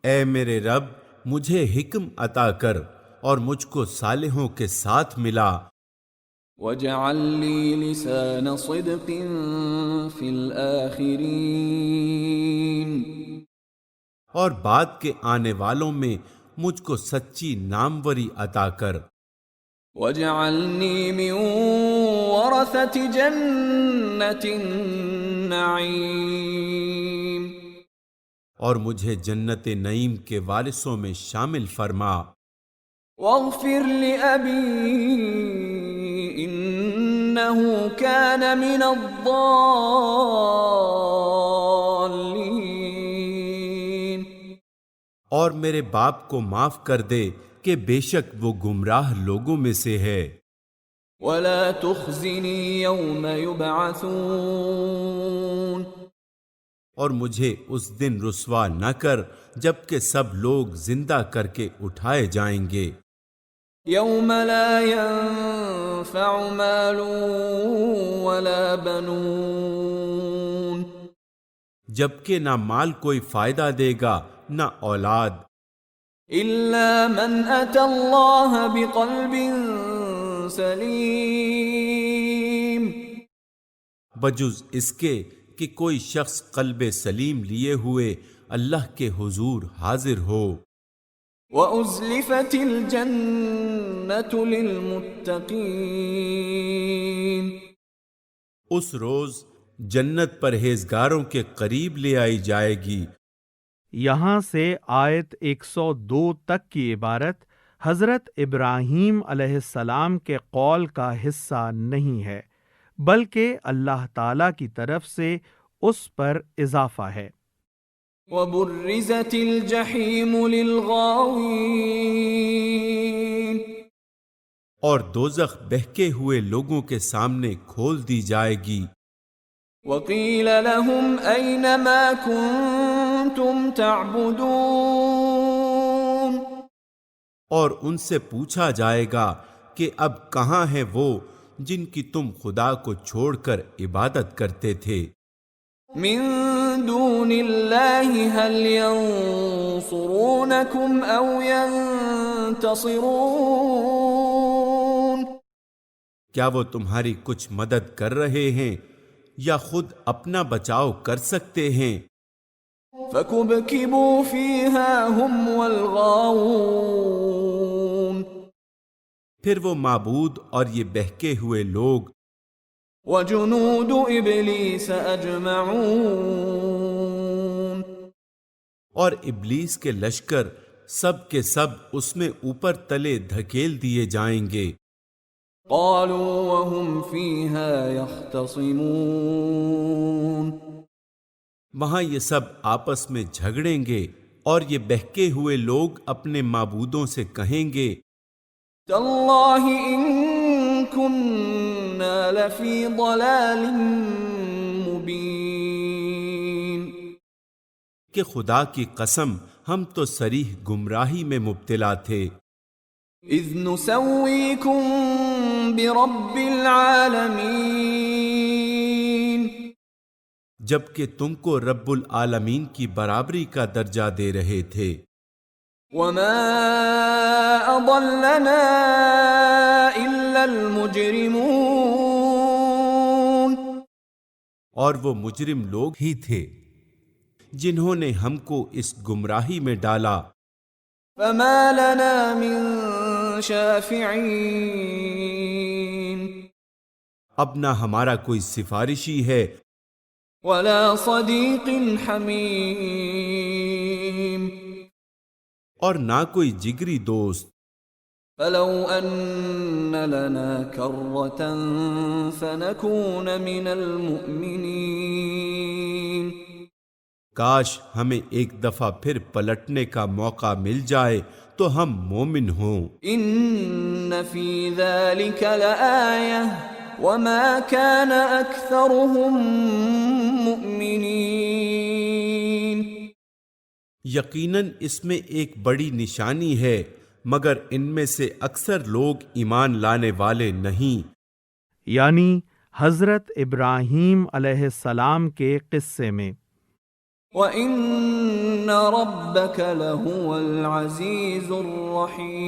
اے میرے رب مجھے حکم عطا کر اور مجھ کو صالحوں کے ساتھ ملا، وَاجْعَل لِّي لِسَانَ صِدْقٍ فِي الْآخِرِينَ اور بعد کے آنے والوں میں مجھ کو سچی ناموری عطا کر، وَاجْعَلْنِي مِن وَرَثَةِ جَنَّةِ النَّعِيمِ اور مجھے جنت نعیم کے وارثوں میں شامل فرما، وَاغْفِرْ لِأَبِي إِنَّهُ كَانَ مِنَ الضَّالِّينَ اور میرے باپ کو معاف کر دے کہ بے شک وہ گمراہ لوگوں میں سے ہے، وَلَا تُخْزِنِي يَوْمَ يُبْعَثُونَ اور مجھے اس دن رسوا نہ کر جب کہ سب لوگ زندہ کر کے اٹھائے جائیں گے، يَوْمَ لَا يَنفَعُ مَالٌ وَلَا بَنُونَ جبکہ نہ مال کوئی فائدہ دے گا نہ اولاد، إِلَّا مَنْ أَتَى اللَّهَ بِقَلْبٍ سَلِيمٍ بجز اس کے کہ کوئی شخص قلب سلیم لیے ہوئے اللہ کے حضور حاضر ہو، وَأُزْلِفَتِ الْجَنَّةُ لِلْمُتَّقِينَ اس روز جنت پرہیزگاروں کے قریب لے آئی جائے گی، یہاں سے آیت 102 تک کی عبارت حضرت ابراہیم علیہ السلام کے قول کا حصہ نہیں ہے، بلکہ اللہ تعالی کی طرف سے اس پر اضافہ ہے۔ وبرزت الجحیم للغاوین، اور دوزخ بہکے ہوئے لوگوں کے سامنے کھول دی جائے گی۔ وقیل لهم این ما کنتم تعبدون، اور ان سے پوچھا جائے گا کہ اب کہاں ہیں وہ جن کی تم خدا کو چھوڑ کر عبادت کرتے تھے؟ من دون اللہ هل ينصرونکم او ینتصرون، کیا وہ تمہاری کچھ مدد کر رہے ہیں یا خود اپنا بچاؤ کر سکتے ہیں؟ فَكُبْكِبُوا فِيهَا هُمْ وَالْغَاوُونَ، پھر وہ معبود اور یہ بہکے ہوئے لوگ وَجُنُودُ إِبْلِيسَ أَجْمَعُونَ، اور ابلیس کے لشکر سب کے سب اس میں اوپر تلے دھکیل دیے جائیں گے۔ قَالُوا وَهُمْ فِيهَا يَخْتَصِمُونَ، وہاں یہ سب آپس میں جھگڑیں گے اور یہ بہکے ہوئے لوگ اپنے معبودوں سے کہیں گے تَاللَّهِ إِن كُنَّا لَفِي ضَلَالٍ مُبِينٍ، کہ خدا کی قسم ہم تو صریح گمراہی میں مبتلا تھے۔ اذ نسویکم برب العالمین، جبکہ تم کو رب العالمین کی برابری کا درجہ دے رہے تھے۔ وما اضلنا الا المجرمون، اور وہ مجرم لوگ ہی تھے جنہوں نے ہم کو اس گمراہی میں ڈالا۔ فما لنا من شافعین، اب نہ ہمارا کوئی سفارشی ہے ولا صدیق حمیم، اور نہ کوئی جگری دوست۔ فلو ان لنا کرة فنکون من المؤمنین، کاش ہمیں ایک دفعہ پھر پلٹنے کا موقع مل جائے تو ہم مومن ہوں۔ ان فی ذلک لآیہ وما كان اکثرهم مؤمنین، یقیناً اس میں ایک بڑی نشانی ہے مگر ان میں سے اکثر لوگ ایمان لانے والے نہیں۔ یعنی حضرت ابراہیم علیہ السلام کے قصے میں۔ وَإِنَّ رَبَّكَ لَهُوَ الْعَزِيزُ الرَّحِيمُ،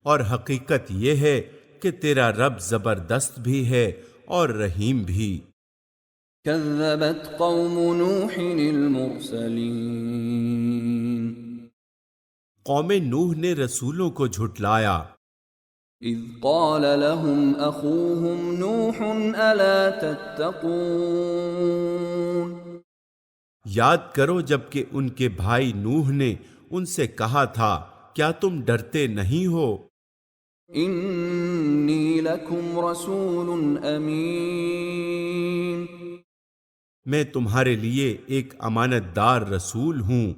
اور حقیقت یہ ہے کہ تیرا رب زبردست بھی ہے اور رحیم بھی۔ كذبت قوم نوح المرسلین، قوم نوح نے رسولوں کو جھٹلایا۔ اذ قال لهم اخوهم نوح الا تتقون، یاد کرو جب کہ ان کے بھائی نوح نے ان سے کہا تھا کیا تم ڈرتے نہیں ہو؟ انی لکم رسول امین، میں تمہارے لیے ایک امانت دار رسول ہوں،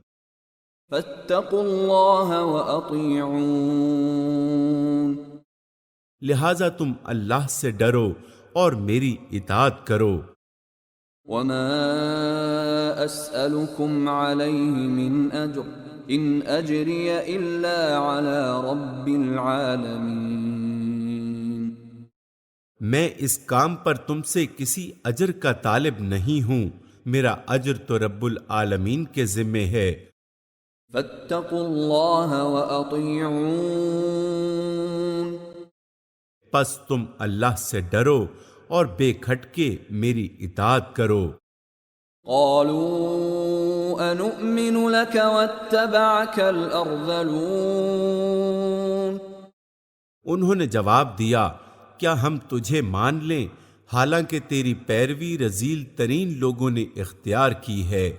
فاتقوا اللہ واطیعون، لہذا تم اللہ سے ڈرو اور میری اطاعت کرو۔ وما اسألكم علیہ من اجر ان اجری الا علی رب العالمین، میں اس کام پر تم سے کسی اجر کا طالب نہیں ہوں، میرا اجر تو رب العالمین کے ذمے ہے۔ فاتقوا اللہ واطیعون، پس تم اللہ سے ڈرو اور بے کھٹکے میری اطاعت کرو۔ قالوا انؤمن لك واتبعك الارذلون، انہوں نے جواب دیا کیا ہم تجھے مان لیں حالانکہ تیری پیروی رذیل ترین لوگوں نے اختیار کی ہے۔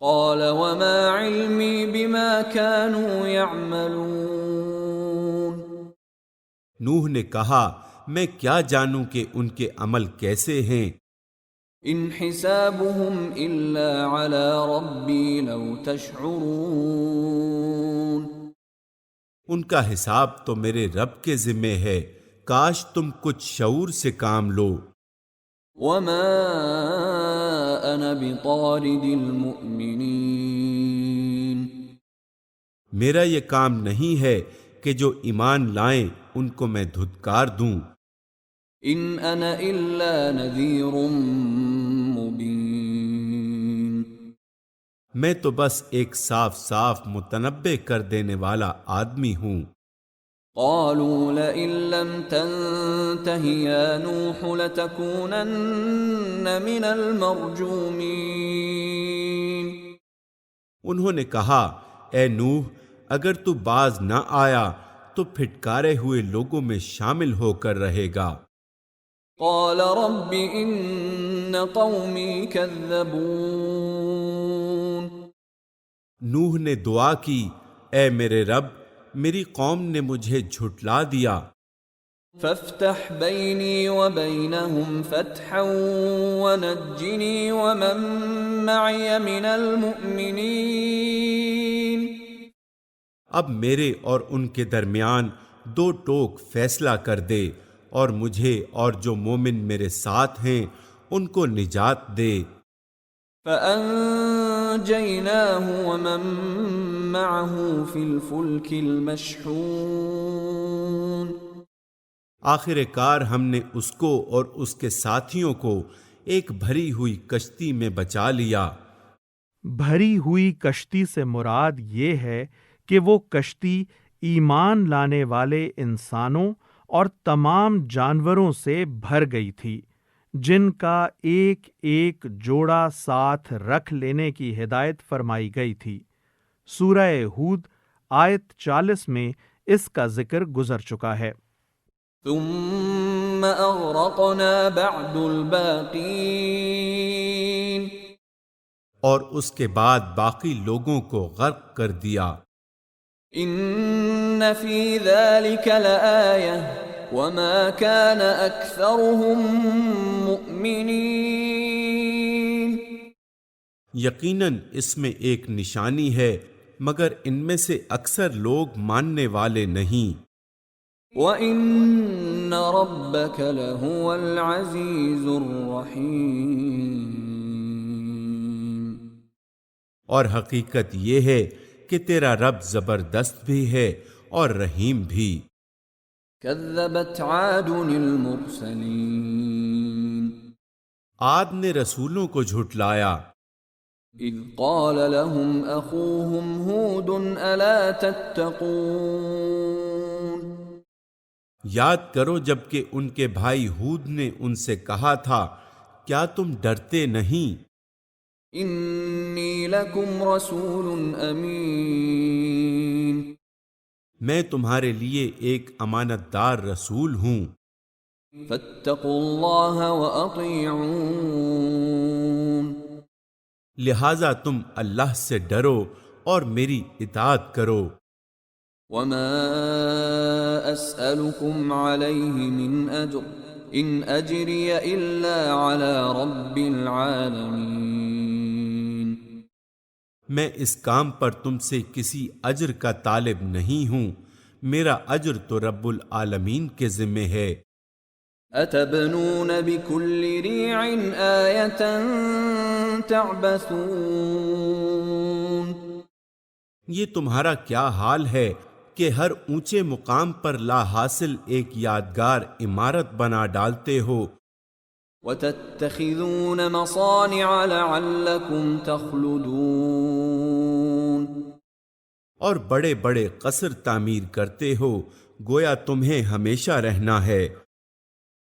قال وما علمی بما كانوا يعملون، نوح نے کہا میں کیا جانوں کہ ان کے عمل کیسے ہیں، ان حسابهم الا على ربی لو تشعرون، ان کا حساب تو میرے رب کے ذمے ہے، کاش تم کچھ شعور سے کام لو۔ وما انا بطارد المؤمنین، میرا یہ کام نہیں ہے کہ جو ایمان لائیں ان کو میں دھتکار دوں، ان انا الا نذیر مبین، میں تو بس ایک صاف صاف متنبہ کر دینے والا آدمی ہوں۔ قالوا لئن لم تنته يا نوح لتكونن من المرجومين، انہوں نے کہا اے نوح اگر تو باز نہ آیا تو پھٹکارے ہوئے لوگوں میں شامل ہو کر رہے گا۔ قال رب ان قومی كذبون، نوح نے دعا کی اے میرے رب میری قوم نے مجھے جھٹلا دیا، فافتح بینی وبینہم فتحا ونجنی ومن معی من المؤمنین، اب میرے اور ان کے درمیان دو ٹوک فیصلہ کر دے اور مجھے اور جو مومن میرے ساتھ ہیں ان کو نجات دے۔ فأنجیناہ ومن معه فی الفلک المشحون، آخر کار ہم نے اس کو اور اس کے ساتھیوں کو ایک بھری ہوئی کشتی میں بچا لیا۔ بھری ہوئی کشتی سے مراد یہ ہے کہ وہ کشتی ایمان لانے والے انسانوں اور تمام جانوروں سے بھر گئی تھی جن کا ایک ایک جوڑا ساتھ رکھ لینے کی ہدایت فرمائی گئی تھی۔ سورہ ہود آیت 40 میں اس کا ذکر گزر چکا ہے۔ ثم اغرقنا بعد الباقین، اور اس کے بعد باقی لوگوں کو غرق کر دیا۔ ان فی ذلک لآیہ وما كان اکثرهم مؤمنین، یقیناً اس میں ایک نشانی ہے مگر ان میں سے اکثر لوگ ماننے والے نہیں۔ وَإِنَّ رَبَّكَ لَهُوَ الْعَزِيزُ الرَّحِيمُ، اور حقیقت یہ ہے کہ تیرا رب زبردست بھی ہے اور رحیم بھی۔ كَذَّبَتْ عَادٌ الْمُرْسَلِينَ، عاد نے رسولوں کو جھٹلایا، اذ قال لهم اخوهم هود الا تتقون، یاد کرو جب کہ ان کے بھائی ہود نے ان سے کہا تھا کیا تم ڈرتے نہیں؟ انی لکم رسول امین، میں تمہارے لیے ایک امانت دار رسول ہوں، فاتقوا اللہ واطیعون، لہذا تم اللہ سے ڈرو اور میری اطاعت کرو۔ وما اسألكم علیہ من اجر ان اجری الا علی رب العالمین، میں اس کام پر تم سے کسی اجر کا طالب نہیں ہوں، میرا اجر تو رب العالمین کے ذمے ہے۔ اتبنون بكل ريع آیة تعبثون، یہ تمہارا کیا حال ہے کہ ہر اونچے مقام پر لا حاصل ایک یادگار عمارت بنا ڈالتے ہو، وتتخذون مصانع لعلكم تخلدون، اور بڑے بڑے قصر تعمیر کرتے ہو گویا تمہیں ہمیشہ رہنا ہے۔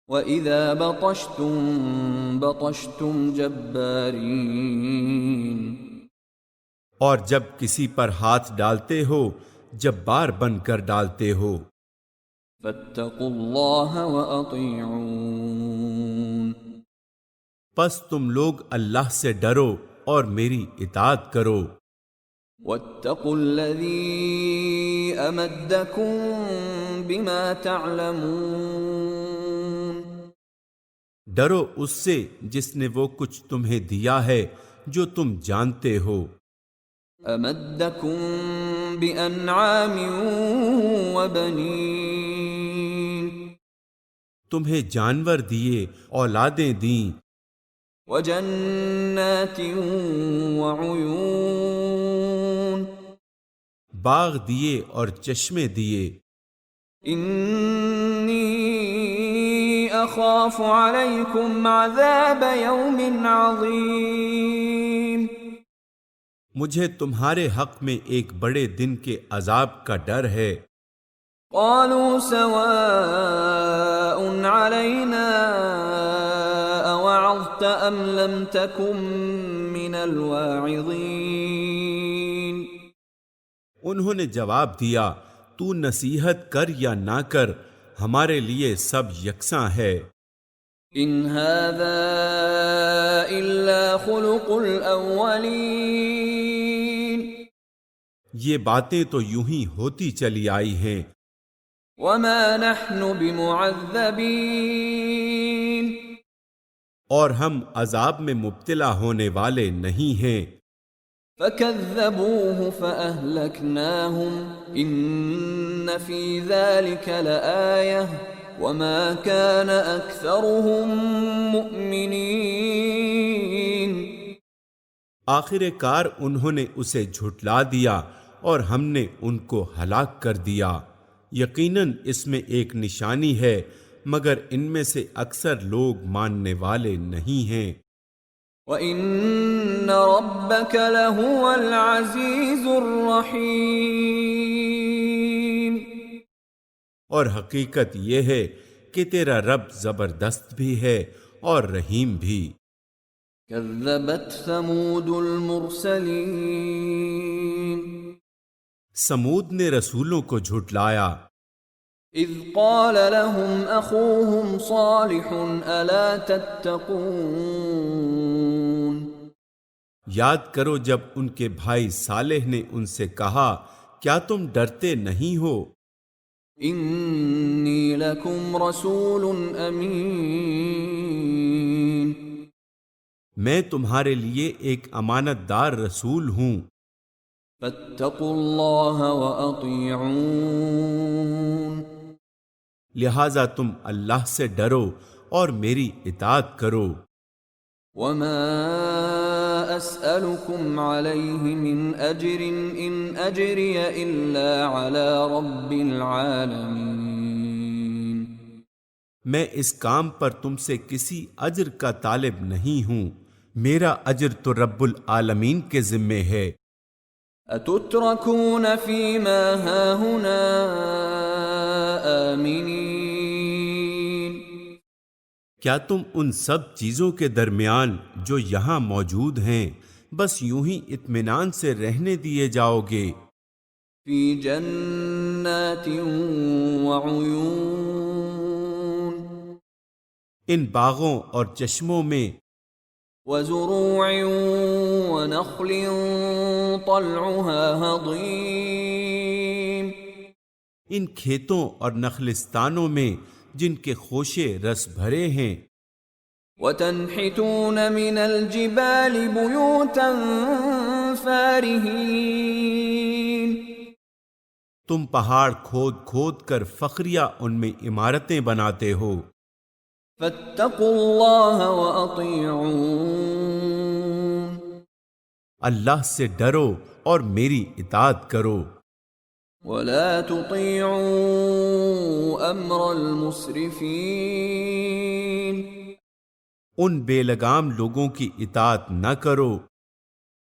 وَإِذَا بَطَشْتُم بَطَشْتُم جَبَّارِينَ، اور جب کسی پر ہاتھ ڈالتے ہو جبار بن کر ڈالتے ہو۔ فَاتَّقُوا اللَّهَ وَأَطِيعُونَ، پس تم لوگ اللہ سے ڈرو اور میری اطاعت کرو۔ واتقوا الذی امدکم بما تعلمون، ڈرو اس سے جس نے وہ کچھ تمہیں دیا ہے جو تم جانتے ہو۔ امدکم بانعام وبنین، تمہیں جانور دیے، اولادیں دیں، وجنات وعیون، باغ دیے اور چشمے دیے۔ انی اخاف علیکم عذاب یوم عظیم، مجھے تمہارے حق میں ایک بڑے دن کے عذاب کا ڈر ہے۔ قالوا سواء علینا اوعظت ام لم تکن من الواعظین، انہوں نے جواب دیا، تو نصیحت کر یا نہ کر، ہمارے لیے سب یکساں ہے۔ ان هذا الا خلق الاولین، یہ باتیں تو یوں ہی ہوتی چلی آئی ہیں، وما نحن بمعذبین، اور ہم عذاب میں مبتلا ہونے والے نہیں ہیں۔ فكذبوه فأهلكناهم إن في ذلك لآية وما كان أكثرهم مؤمنين، آخر کار انہوں نے اسے جھٹلا دیا اور ہم نے ان کو ہلاک کر دیا۔ یقیناً اس میں ایک نشانی ہے، مگر ان میں سے اکثر لوگ ماننے والے نہیں ہیں۔ وَإِنَّ رَبَّكَ لَهُوَ الْعَزِيزُ الرَّحِيمُ، اور حقیقت یہ ہے کہ تیرا رب زبردست بھی ہے اور رحیم بھی۔ كذبت ثمود المرسلين، سمود نے رسولوں کو جھٹلایا، اذ قال لهم اخوهم صالح الا تتقون، یاد کرو جب ان کے بھائی صالح نے ان سے کہا، کیا تم ڈرتے نہیں ہو؟ انی لکم رسول امین، میں تمہارے لیے ایک امانت دار رسول ہوں، فاتقوا اللہ واطیعون، لہذا تم اللہ سے ڈرو اور میری اطاعت کرو۔ وما اسألكم علیہ من اجر ان اجری الا علی رب العالمین، میں اس کام پر تم سے کسی اجر کا طالب نہیں ہوں، میرا اجر تو رب العالمین کے ذمے ہے۔ اتترکون فیما ہاہنا آمنین، کیا تم ان سب چیزوں کے درمیان جو یہاں موجود ہیں بس یوں ہی اطمینان سے رہنے دیے جاؤ گے؟ فی جنات وعیون، ان باغوں اور چشموں میں، وزروع ونخل طلعها ہضیم، ان کھیتوں اور نخلستانوں میں جن کے خوشے رس بھرے ہیں، وتنحتون من الجبال بیوتا فارہین، تم پہاڑ کھود کھود کر فخریہ ان میں عمارتیں بناتے ہو۔ فاتقوا اللہ واطیعون، اللہ سے ڈرو اور میری اطاعت کرو۔ ولا تطیعوا امر المسرفین، ان بے لگام لوگوں کی اطاعت نہ کرو،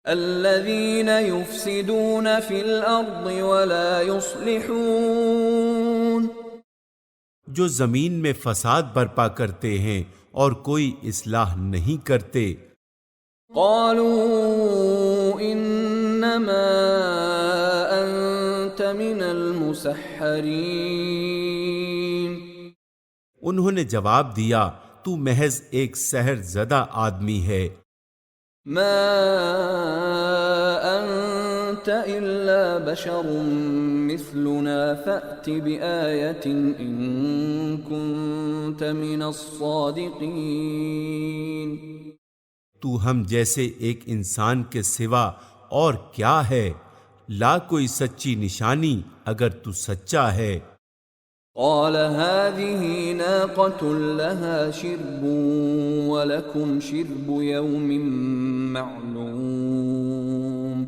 الذین یفسدون فی الارض ولا یصلحون، جو زمین میں فساد برپا کرتے ہیں اور کوئی اصلاح نہیں کرتے۔ قالوا انما انت من المسحرین، انہوں نے جواب دیا، تو محض ایک سحر زدہ آدمی ہے۔ ما انت الا بشر مثلنا فأت بآیة ان کنت من الصادقین۔ تو ہم جیسے ایک انسان کے سوا اور کیا ہے، لا کوئی سچی نشانی اگر تو سچا ہے۔ قال هذه ناقة لها شرب ولكم شرب يوم معلوم۔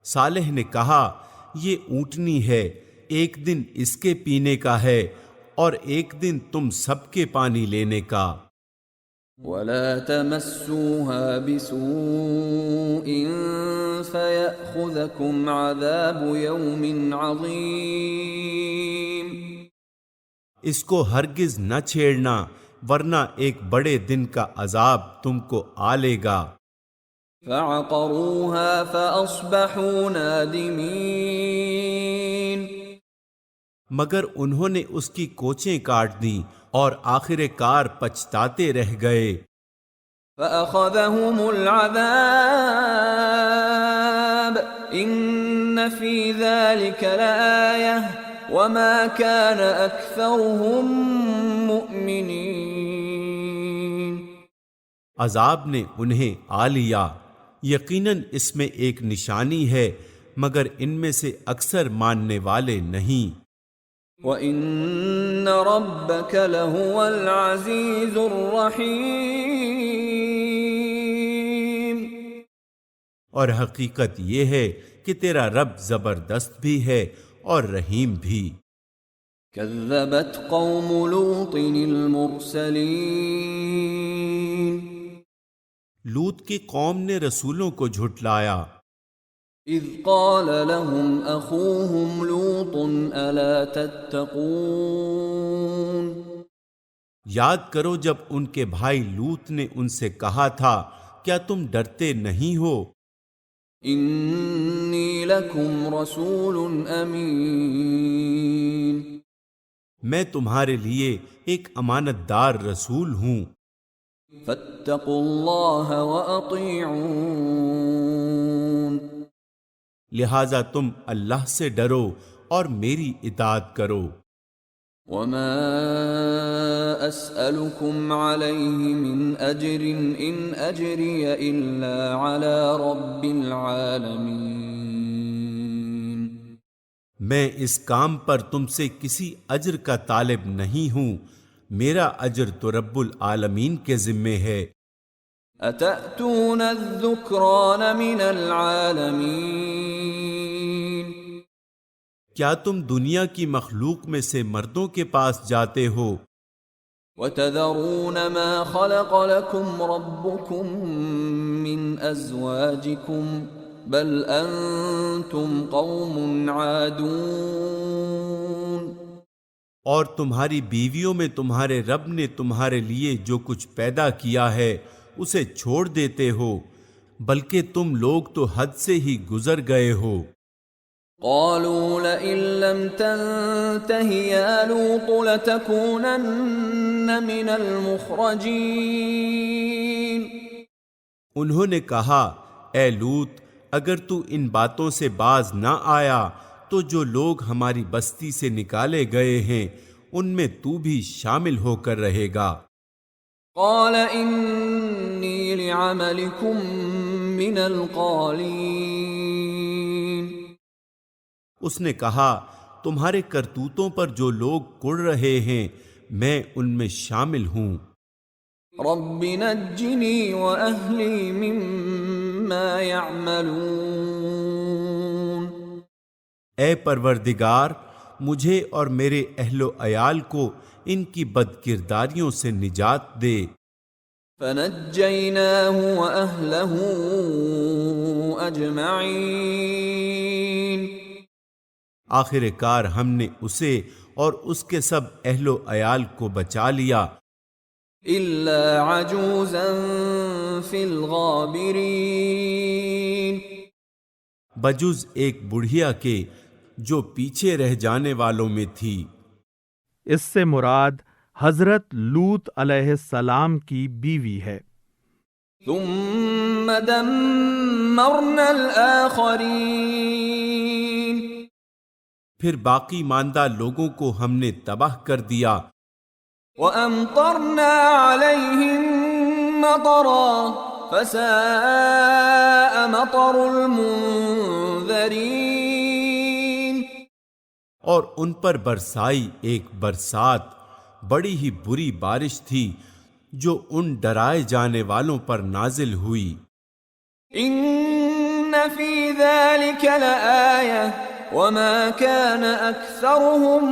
صالح نے کہا یہ اونٹنی ہے، ایک دن اس کے پینے کا ہے اور ایک دن تم سب کے پانی لینے کا۔ ولا تمسوها بسوء فيأخذكم عذاب يوم عظيم۔ اس کو ہرگز نہ چھیڑنا ورنہ ایک بڑے دن کا عذاب تم کو آ لے گا۔ فعقروها فأصبحوا نادمين۔ مگر انہوں نے اس کی کوچیں کاٹ دیں اور آخر کار پچھتاتے رہ گئے۔ فأخذهم العذاب إن في ذلك لآية وما كان أكثرهم مؤمنين۔ عذاب نے انہیں آ لیا، یقیناً اس میں ایک نشانی ہے مگر ان میں سے اکثر ماننے والے نہیں۔ وَإِنَّ رَبَّكَ لَهُوَ الْعَزِيزُ الرَّحِيمُ۔ اور حقیقت یہ ہے کہ تیرا رب زبردست بھی ہے اور رحیم بھی۔ كذبت قوم لوط المرسلين۔ لوط کی قوم نے رسولوں کو جھٹلایا۔ اذ قال لهم اخوهم لوط الا تتقون۔ یاد کرو جب ان کے بھائی لوط نے ان سے کہا تھا کیا تم ڈرتے نہیں ہو؟ انی لکم رسول امین۔ میں تمہارے لیے ایک امانت دار رسول ہوں۔ فاتقوا اللہ واطیعون۔ لہذا تم اللہ سے ڈرو اور میری اطاعت کرو۔ وما اسألكم علیہ من اجر ان اجری الا علی رب العالمین۔ میں اس کام پر تم سے کسی اجر کا طالب نہیں ہوں، میرا اجر تو رب العالمین کے ذمے ہے۔ اتأتون الذکران من العالمین۔ کیا تم دنیا کی مخلوق میں سے مردوں کے پاس جاتے ہو؟ وتذرون ما خلق لكم ربكم من ازواجكم بل انتم قوم عادون۔ اور تمہاری بیویوں میں تمہارے رب نے تمہارے لیے جو کچھ پیدا کیا ہے اسے چھوڑ دیتے ہو، بلکہ تم لوگ تو حد سے ہی گزر گئے ہو۔ قالوا لئن لم تنته يا لوط لتكونن من المخرجين۔ انہوں نے کہا اے لوط اگر تو ان باتوں سے باز نہ آیا تو جو لوگ ہماری بستی سے نکالے گئے ہیں ان میں تو بھی شامل ہو کر رہے گا۔ قال انی لعملکم من القالین۔ اس نے کہا تمہارے کرتوتوں پر جو لوگ کڑ رہے ہیں میں ان میں شامل ہوں۔ رب نجنی واہلی مما یعملون۔ اے پروردگار مجھے اور میرے اہل و عیال کو ان کی بد کرداریوں سے نجات دے۔ فنجیناہ واہلہ اجمعین۔ آخر کار ہم نے اسے اور اس کے سب اہل و عیال کو بچا لیا، الا عجوزا فی الغابرین۔ بجز ایک بڑھیا کے جو پیچھے رہ جانے والوں میں تھی۔ اس سے مراد حضرت لوط علیہ السلام کی بیوی ہے۔ ثم دمرنا الآخرین، پھر باقی ماندہ لوگوں کو ہم نے تباہ کر دیا، وَأَمْطَرْنَا عَلَيْهِمْ مَطَرًا فَسَاءَ مَطَرُ الْمُنذَرِينَ، اور ان پر برسائی ایک برسات بڑی ہی بری بارش تھی جو ان ڈرائے جانے والوں پر نازل ہوئی۔ إِنَّ فِي ذَلِكَ لَآيَةً وَمَا كَانَ أَكْثَرُهُم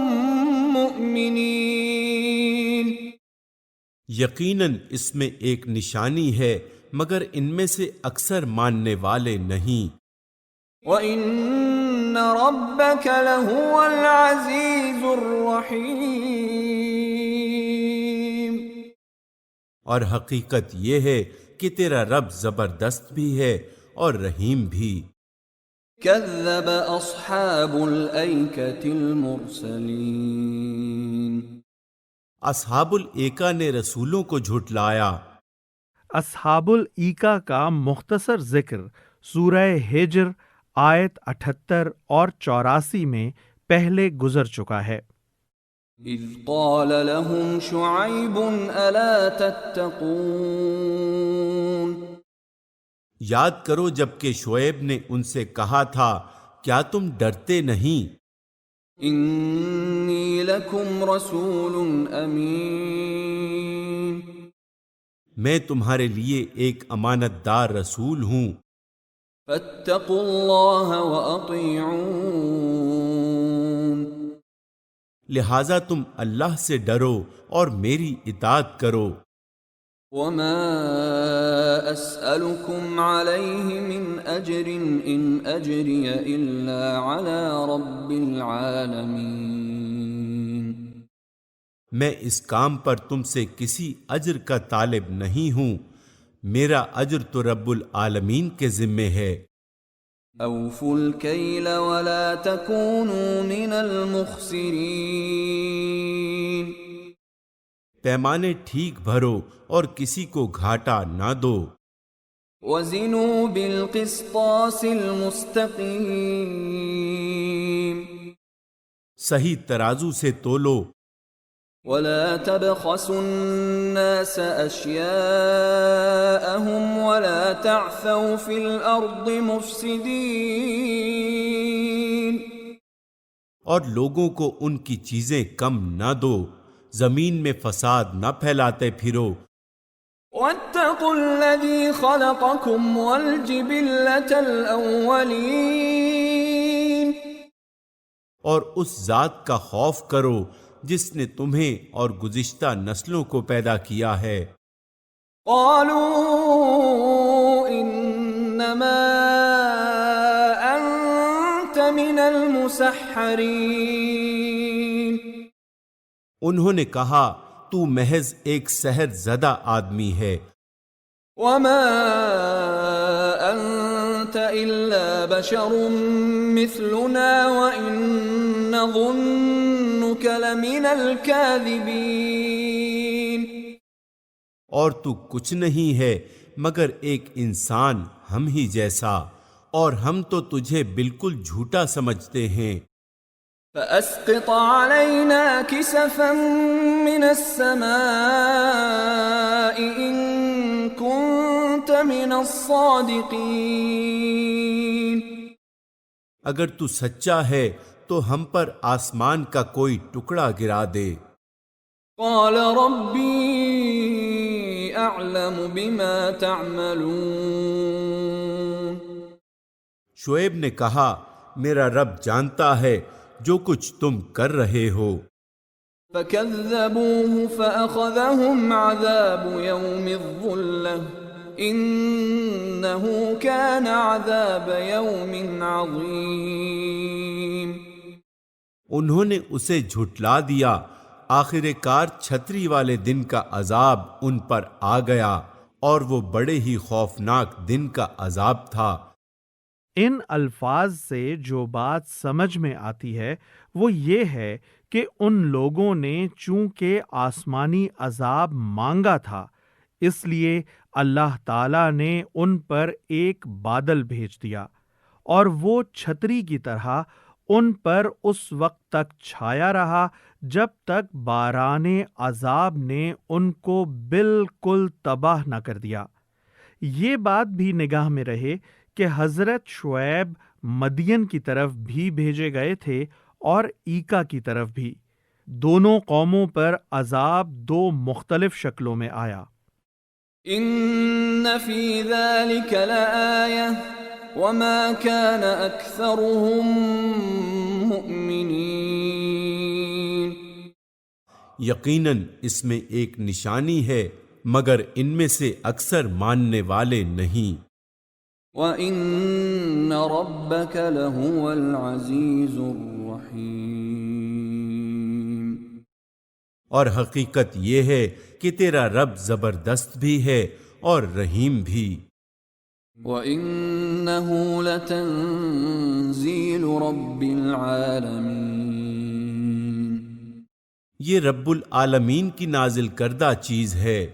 مُؤْمِنِينَ، یقیناً اس میں ایک نشانی ہے مگر ان میں سے اکثر ماننے والے نہیں۔ وَإِنَّ رَبَّكَ لَهُوَ الْعَزِيزُ الرَّحِيمُ، اور حقیقت یہ ہے کہ تیرا رب زبردست بھی ہے اور رحیم بھی۔ كَذَّبَ أَصْحَابُ الْأَيْكَةِ الْمُرْسَلِينَ، اصحاب الایکا نے رسولوں کو جھٹلایا۔ اصحاب الایکا کا مختصر ذکر سورہ ہجر آیت 78 اور 84 میں پہلے گزر چکا ہے۔ إِذْ قَالَ لَهُمْ شُعَيْبٌ أَلَا تَتَّقُونَ، یاد کرو جب کہ شعیب نے ان سے کہا تھا کیا تم ڈرتے نہیں؟ إِنِّي لَكُمْ رَسُولٌ أَمِينٌ، میں تمہارے لیے ایک امانت دار رسول ہوں، فَاتَّقُوا اللَّهَ وَأَطِيعُونِ، لہٰذا تم اللہ سے ڈرو اور میری اطاعت کرو۔ وَمَا أَسْأَلُكُمْ عَلَيْهِ مِنْ أَجْرٍ إِنْ أَجْرِيَ إِلَّا عَلَى رَبِّ الْعَالَمِينَ، میں اس کام پر تم سے کسی اجر کا طالب نہیں ہوں، میرا اجر تو رب العالمین کے ذمے ہے۔ أَوْفُوا الْكَيْلَ وَلَا تَكُونُوا مِنَ الْمُخْسِرِينَ، پیمانے ٹھیک بھرو اور کسی کو گھاٹا نہ دو۔ وَزِنُوا بِالْقِسْطَاسِ الْمُسْتَقِيمِ، صحیح ترازو سے تولو، وَلَا تَبْخَسُوا النَّاسَ أَشْيَاءَهُمْ وَلَا تَعْثَوْا فِي الْأَرْضِ مُفْسِدِينَ، اور لوگوں کو ان کی چیزیں کم نہ دو، زمین میں فساد نہ پھیلاتے پھرو۔ وَاتَّقُوا الَّذِي خَلَقَكُمْ وَالْجِبِلَّةَ الْأَوَّلِينَ، اور اس ذات کا خوف کرو جس نے تمہیں اور گزشتہ نسلوں کو پیدا کیا ہے۔ قَالُوا إِنَّمَا أَنْتَ مِنَ الْمُسَحَّرِينَ، انہوں نے کہا تو محض ایک سحر زدہ آدمی ہے۔ وَمَا أَنْتَ إِلَّا بَشَرٌ مِثْلُنَا وَإِن نَّظُنُّكَ لَمِنَ الْكَاذِبِينَ، اور تو کچھ نہیں ہے مگر ایک انسان ہم ہی جیسا، اور ہم تو تجھے بالکل جھوٹا سمجھتے ہیں۔ فَأَسْقِطْ عَلَيْنَا كِسَفًا مِّنَ السَّمَاءِ إِن كُنتَ مِنَ الصَّادِقِينَ، اگر تو سچا ہے تو ہم پر آسمان کا کوئی ٹکڑا گرا دے۔ قَالَ رَبِّي أَعْلَمُ بِمَا تَعْمَلُونَ، شعیب نے کہا میرا رب جانتا ہے جو کچھ تم کر رہے ہو۔ فَكَذَّبُوهُ فَأَخَذَهُمْ عَذَابُ يَوْمِ الظُّلَّةِ إِنَّهُ كَانَ عَذَابَ يَوْمٍ عَظِيمٍ، انہوں نے اسے جھٹلا دیا، آخر کار چھتری والے دن کا عذاب ان پر آ گیا، اور وہ بڑے ہی خوفناک دن کا عذاب تھا۔ ان الفاظ سے جو بات سمجھ میں آتی ہے وہ یہ ہے کہ ان لوگوں نے چونکہ آسمانی عذاب مانگا تھا، اس لیے اللہ تعالیٰ نے ان پر ایک بادل بھیج دیا اور وہ چھتری کی طرح ان پر اس وقت تک چھایا رہا جب تک باران عذاب نے ان کو بالکل تباہ نہ کر دیا۔ یہ بات بھی نگاہ میں رہے کہ حضرت شعیب مدین کی طرف بھی بھیجے گئے تھے اور ایکا کی طرف بھی۔ دونوں قوموں پر عذاب دو مختلف شکلوں میں آیا۔ ان فی ذلک لآیہ وما كان اکثرهم مؤمنین، یقیناً اس میں ایک نشانی ہے مگر ان میں سے اکثر ماننے والے نہیں۔ وَإِنَّ رَبَّكَ لَهُوَ الْعَزِيزُ الرَّحِيمُ، اور حقیقت یہ ہے کہ تیرا رب زبردست بھی ہے اور رحیم بھی۔ وَإِنَّهُ لَتَنزِيلُ رَبِّ الْعَالَمِينَ، یہ رب العالمین کی نازل کردہ چیز ہے،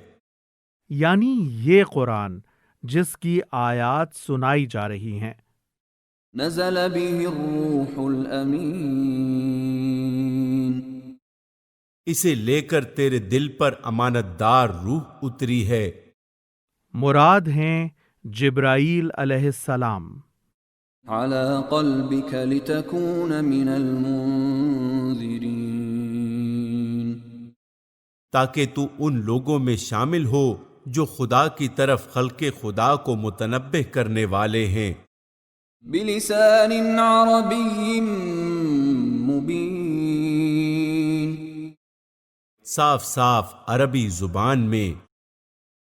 یعنی یہ قرآن جس کی آیات سنائی جا رہی ہیں۔ نزل به الروح الامین، اسے لے کر تیرے دل پر امانت دار روح اتری ہے۔ مراد ہیں جبرائیل علیہ السلام۔ على قلبك لتكون من المنذرین، تاکہ تو ان لوگوں میں شامل ہو جو خدا کی طرف خلق خدا کو متنبہ کرنے والے ہیں، بلسان عربی مبین، صاف صاف عربی زبان میں۔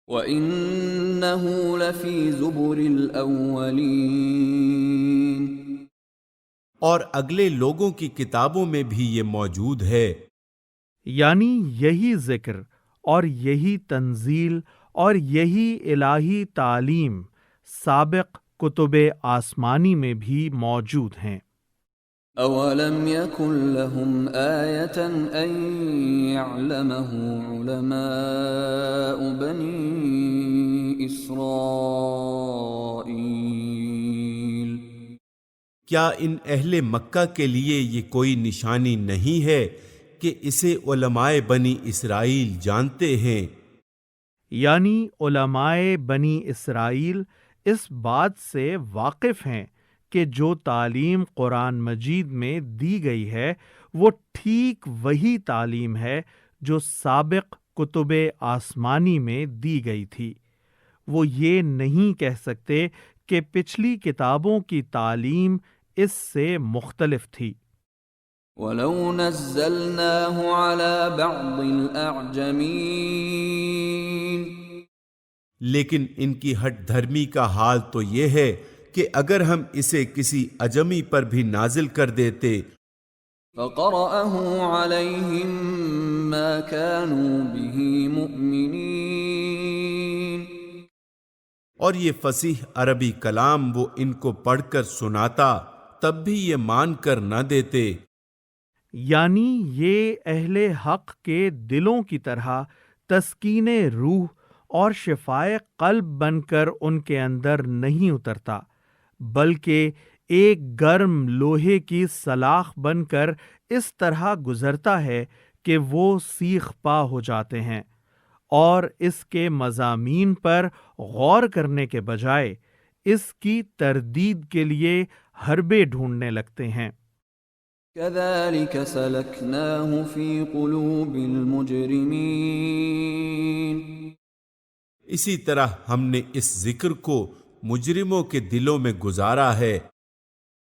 وَإِنَّهُ لَفِي زُبُرِ الْأَوَّلِينَ، اور اگلے لوگوں کی کتابوں میں بھی یہ موجود ہے۔ یعنی یہی ذکر اور یہی تنزیل اور یہی الہی تعلیم سابق کتب آسمانی میں بھی موجود ہیں۔ أَوَلَمْ يَكُنْ لَهُمْ آيَةً أَنْ يَعْلَمَهُ عُلَمَاءُ بَنِي إِسْرَائِيلَ، کیا ان اہل مکہ کے لیے یہ کوئی نشانی نہیں ہے کہ اسے علماء بنی اسرائیل جانتے ہیں؟ یعنی علماء بنی اسرائیل اس بات سے واقف ہیں کہ جو تعلیم قرآن مجید میں دی گئی ہے وہ ٹھیک وہی تعلیم ہے جو سابق کتب آسمانی میں دی گئی تھی۔ وہ یہ نہیں کہہ سکتے کہ پچھلی کتابوں کی تعلیم اس سے مختلف تھی۔ وَلَوْ نَزَّلْنَاهُ عَلَى بَعْضِ الْأَعْجَمِينَ، لیکن ان کی ہٹ دھرمی کا حال تو یہ ہے کہ اگر ہم اسے کسی اجمی پر بھی نازل کر دیتے فَقَرَأَهُ عَلَيْهِمْ مَا كَانُوا بِهِ مُؤْمِنِينَ، اور یہ فصیح عربی کلام وہ ان کو پڑھ کر سناتا تب بھی یہ مان کر نہ دیتے۔ یعنی یہ اہل حق کے دلوں کی طرح تسکین روح اور شفائے قلب بن کر ان کے اندر نہیں اترتا، بلکہ ایک گرم لوہے کی سلاخ بن کر اس طرح گزرتا ہے کہ وہ سیخ پا ہو جاتے ہیں اور اس کے مضامین پر غور کرنے کے بجائے اس کی تردید کے لیے حربے ڈھونڈنے لگتے ہیں۔ كَذَلِكَ سَلَكْنَاهُ فِي قُلُوبِ الْمُجْرِمِينَ، اسی طرح ہم نے اس ذکر کو مجرموں کے دلوں میں گزارا ہے۔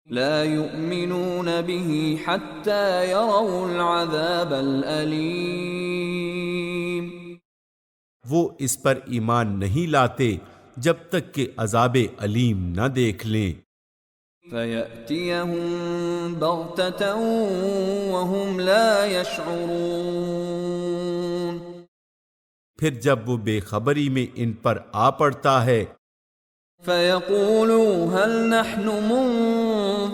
لا يؤمنون به حتى يروا العذاب الأليم، وہ اس پر ایمان نہیں لاتے جب تک کہ عذاب علیم نہ دیکھ لیں۔ فَيَأْتِيَهُمْ بَغْتَةً وَهُمْ لَا يَشْعُرُونَ، پھر جب وہ بے خبری میں ان پر آ پڑتا ہے فَيَقُولُوا هَلْ نَحْنُ مُنظَرُونَ،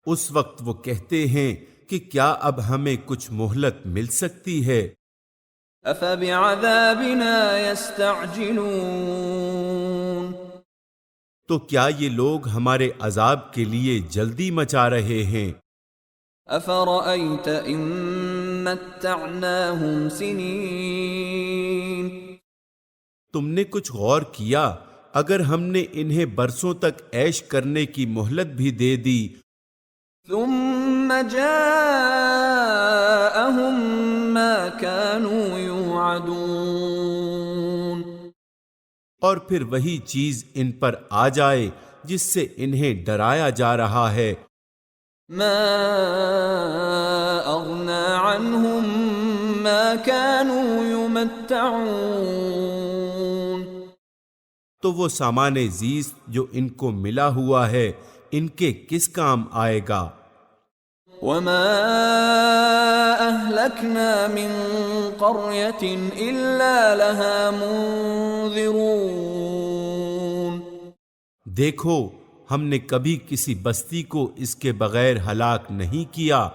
اس وقت وہ کہتے ہیں کہ کیا اب ہمیں کچھ مہلت مل سکتی ہے؟ أَفَبِعَذَابِنَا يَسْتَعْجِلُونَ تو کیا یہ لوگ ہمارے عذاب کے لیے جلدی مچا رہے ہیں؟ أَفَرَأَيْتَ إِن مَّتَّعْنَاهُمْ سِنِينَ تم نے کچھ غور کیا اگر ہم نے انہیں برسوں تک عیش کرنے کی مہلت بھی دے دی، ثم جاءهم ما كانوا يوعدون اور پھر وہی چیز ان پر آ جائے جس سے انہیں ڈرایا جا رہا ہے، ما أغنى عنهم ما كانوا يمتعون تو وہ سامان زیست جو ان کو ملا ہوا ہے ان کے کس کام آئے گا؟ وما أهلكنا من قرية إلا لها منذرون دیکھو ہم نے کبھی کسی بستی کو اس کے بغیر ہلاک نہیں کیا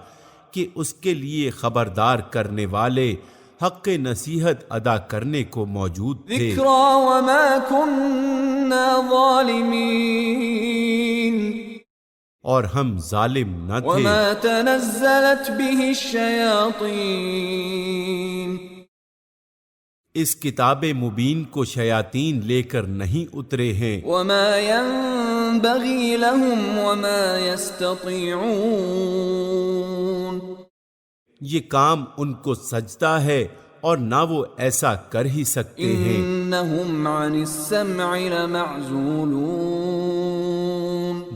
کہ اس کے لیے خبردار کرنے والے حق نصیحت ادا کرنے کو موجود تھے۔ ذکرى وما كنا ظالمين اور ہم ظالم نہ تھے، وما تنزلت به الشياطين اس کتاب مبین کو شیاطین لے کر نہیں اترے ہیں، وما ينبغي لهم وما يستطيعون یہ کام ان کو سجدہ ہے اور نہ وہ ایسا کر ہی سکتے ہیں، انهم عن السمع لمعزولون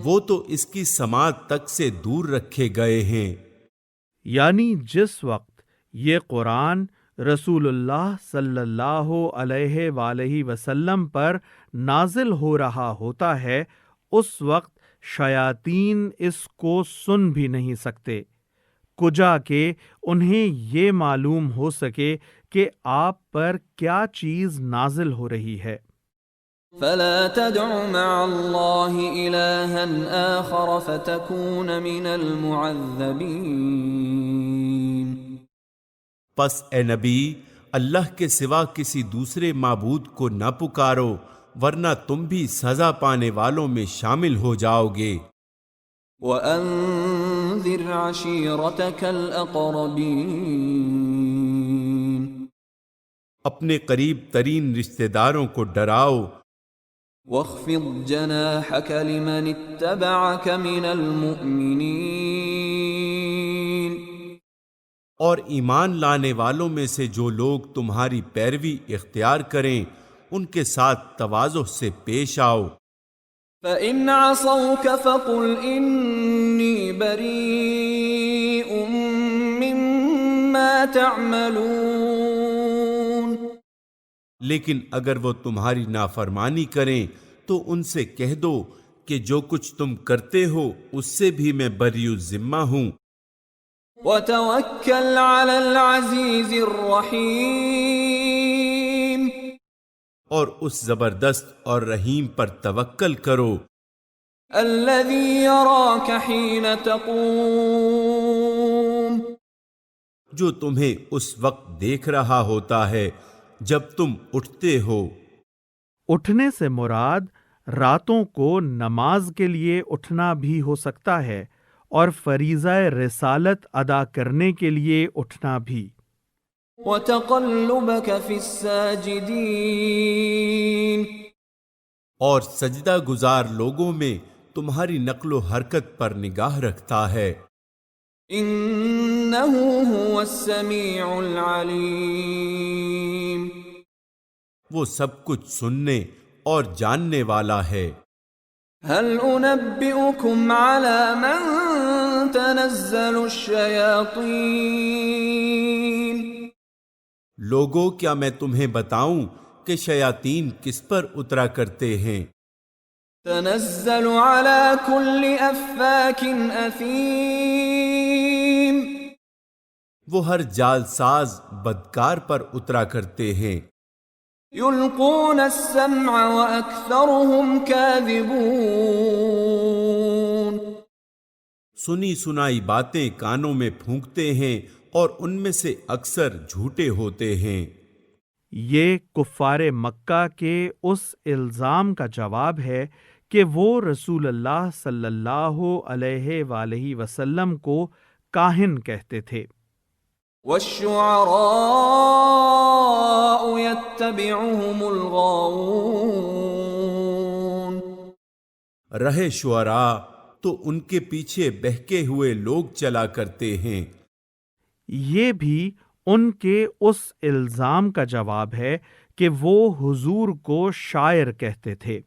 وہ تو اس کی سماعت تک سے دور رکھے گئے ہیں۔ یعنی جس وقت یہ قرآن رسول اللہ صلی اللہ علیہ وآلہ وسلم پر نازل ہو رہا ہوتا ہے اس وقت شیاطین اس کو سن بھی نہیں سکتے، کجا کہ انہیں یہ معلوم ہو سکے کہ آپ پر کیا چیز نازل ہو رہی ہے۔ فلا تدع مع الله إلها آخر فتكون من المعذبين پس اے نبی اللہ کے سوا کسی دوسرے معبود کو نہ پکارو ورنہ تم بھی سزا پانے والوں میں شامل ہو جاؤ گے۔ وأنذر عشيرتك الأقربين اپنے قریب ترین رشتہ داروں کو ڈراؤ، واخفض جناحك لمن اتبعك من المؤمنين اور ایمان لانے والوں میں سے جو لوگ تمہاری پیروی اختیار کریں ان کے ساتھ تواضع سے پیش آؤ۔ فإن عصوك فقل إني بريء مما تعملون لیکن اگر وہ تمہاری نافرمانی کریں تو ان سے کہہ دو کہ جو کچھ تم کرتے ہو اس سے بھی میں بری الذمہ ہوں۔ وتوكل على العزيز الرحيم اور اس زبردست اور رحیم پر توکل کرو الذي يراك حين تقوم جو تمہیں اس وقت دیکھ رہا ہوتا ہے جب تم اٹھتے ہو۔ اٹھنے سے مراد راتوں کو نماز کے لیے اٹھنا بھی ہو سکتا ہے اور فریضہ رسالت ادا کرنے کے لیے اٹھنا بھی۔ وتقلبك في الساجدين اور سجدہ گزار لوگوں میں تمہاری نقل و حرکت پر نگاہ رکھتا ہے۔ إنه هو السميع العليم وہ سب کچھ سننے اور جاننے والا ہے۔ هل أنبئكم على من تنزل الشياطين لوگوں کیا میں تمہیں بتاؤں کہ شیاطین کس پر اترا کرتے ہیں؟ تنزل على كل أفاك أثيم وہ ہر جال ساز بدکار پر اترا کرتے ہیں۔ يلقون السمع وأكثرهم كاذبون سنی سنائی باتیں کانوں میں پھونکتے ہیں اور ان میں سے اکثر جھوٹے ہوتے ہیں۔ یہ کفار مکہ کے اس الزام کا جواب ہے کہ وہ رسول اللہ صلی اللہ علیہ وآلہ وسلم کو کاہن کہتے تھے۔ والشعراء يتبعهم الغاوون، رہے شعراء تو ان کے پیچھے بہکے ہوئے لوگ چلا کرتے ہیں۔ یہ بھی ان کے اس الزام کا جواب ہے کہ وہ حضور کو شاعر کہتے تھے۔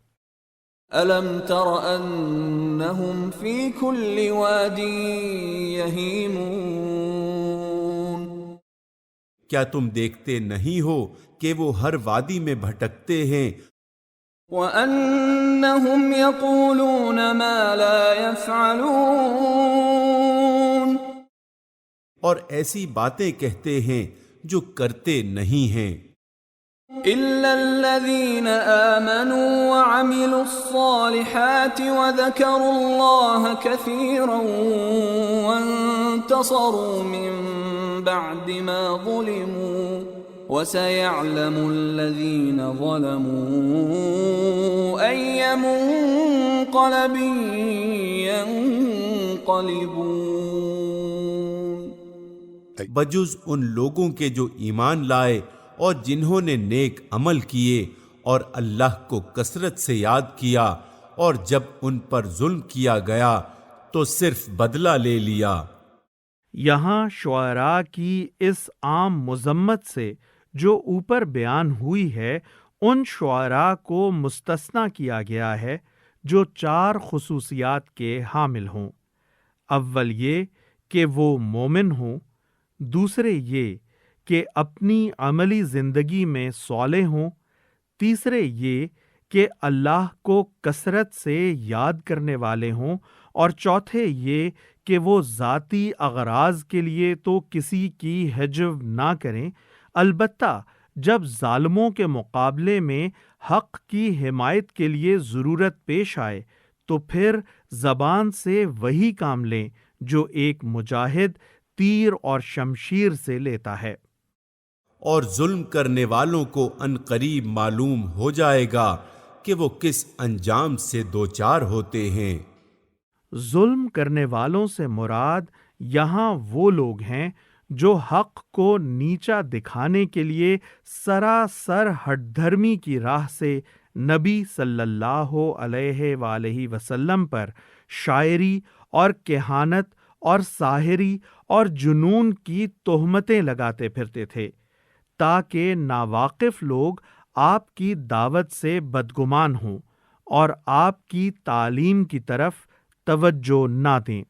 أَلَمْ تَرَ أَنَّهُمْ فِي كُلِّ وَادٍ يَهِيمُونَ، کیا تم دیکھتے نہیں ہو کہ وہ ہر وادی میں بھٹکتے ہیں، وَأَنَّهُمْ يَقُولُونَ مَا لَا يَفْعَلُونَ، اور ایسی باتیں کہتے ہیں جو کرتے نہیں ہیں۔ إِلَّا الَّذِينَ آمَنُوا وَعَمِلُوا الصَّالِحَاتِ وَذَكَرُوا اللَّهَ كَثِيرًا وَانتَصَرُوا مِن بَعْدِ مَا ظُلِمُوا وَسَيَعْلَمُ الَّذِينَ ظَلَمُوا أَيَّ مُنقَلَبٍ يَنقَلِبُونَ۔ بجز ان لوگوں کے جو ایمان لائے اور جنہوں نے نیک عمل کیے اور اللہ کو کثرت سے یاد کیا، اور جب ان پر ظلم کیا گیا تو صرف بدلہ لے لیا۔ یہاں شعراء کی اس عام مذمت سے جو اوپر بیان ہوئی ہے، ان شعراء کو مستثنی کیا گیا ہے جو 4 خصوصیات کے حامل ہوں۔ اول یہ کہ وہ مومن ہوں، دوسرے یہ کہ اپنی عملی زندگی میں صالح ہوں، تیسرے یہ کہ اللہ کو کثرت سے یاد کرنے والے ہوں، اور چوتھے یہ کہ وہ ذاتی اغراض کے لیے تو کسی کی حجب نہ کریں، البتہ جب ظالموں کے مقابلے میں حق کی حمایت کے لیے ضرورت پیش آئے تو پھر زبان سے وہی کام لیں جو ایک مجاہد تیر اور شمشیر سے لیتا ہے۔ اور ظلم کرنے والوں کو عنقریب معلوم ہو جائے گا کہ وہ کس انجام سے دوچار ہوتے ہیں۔ ظلم کرنے والوں سے مراد یہاں وہ لوگ ہیں جو حق کو نیچا دکھانے کے لیے سراسر ہٹ دھرمی کی راہ سے نبی صلی اللہ علیہ وآلہ وسلم پر شاعری اور کہانت اور ساحری اور جنون کی تہمتیں لگاتے پھرتے تھے تاکہ ناواقف لوگ آپ کی دعوت سے بدگمان ہوں اور آپ کی تعلیم کی طرف توجہ نہ دیں۔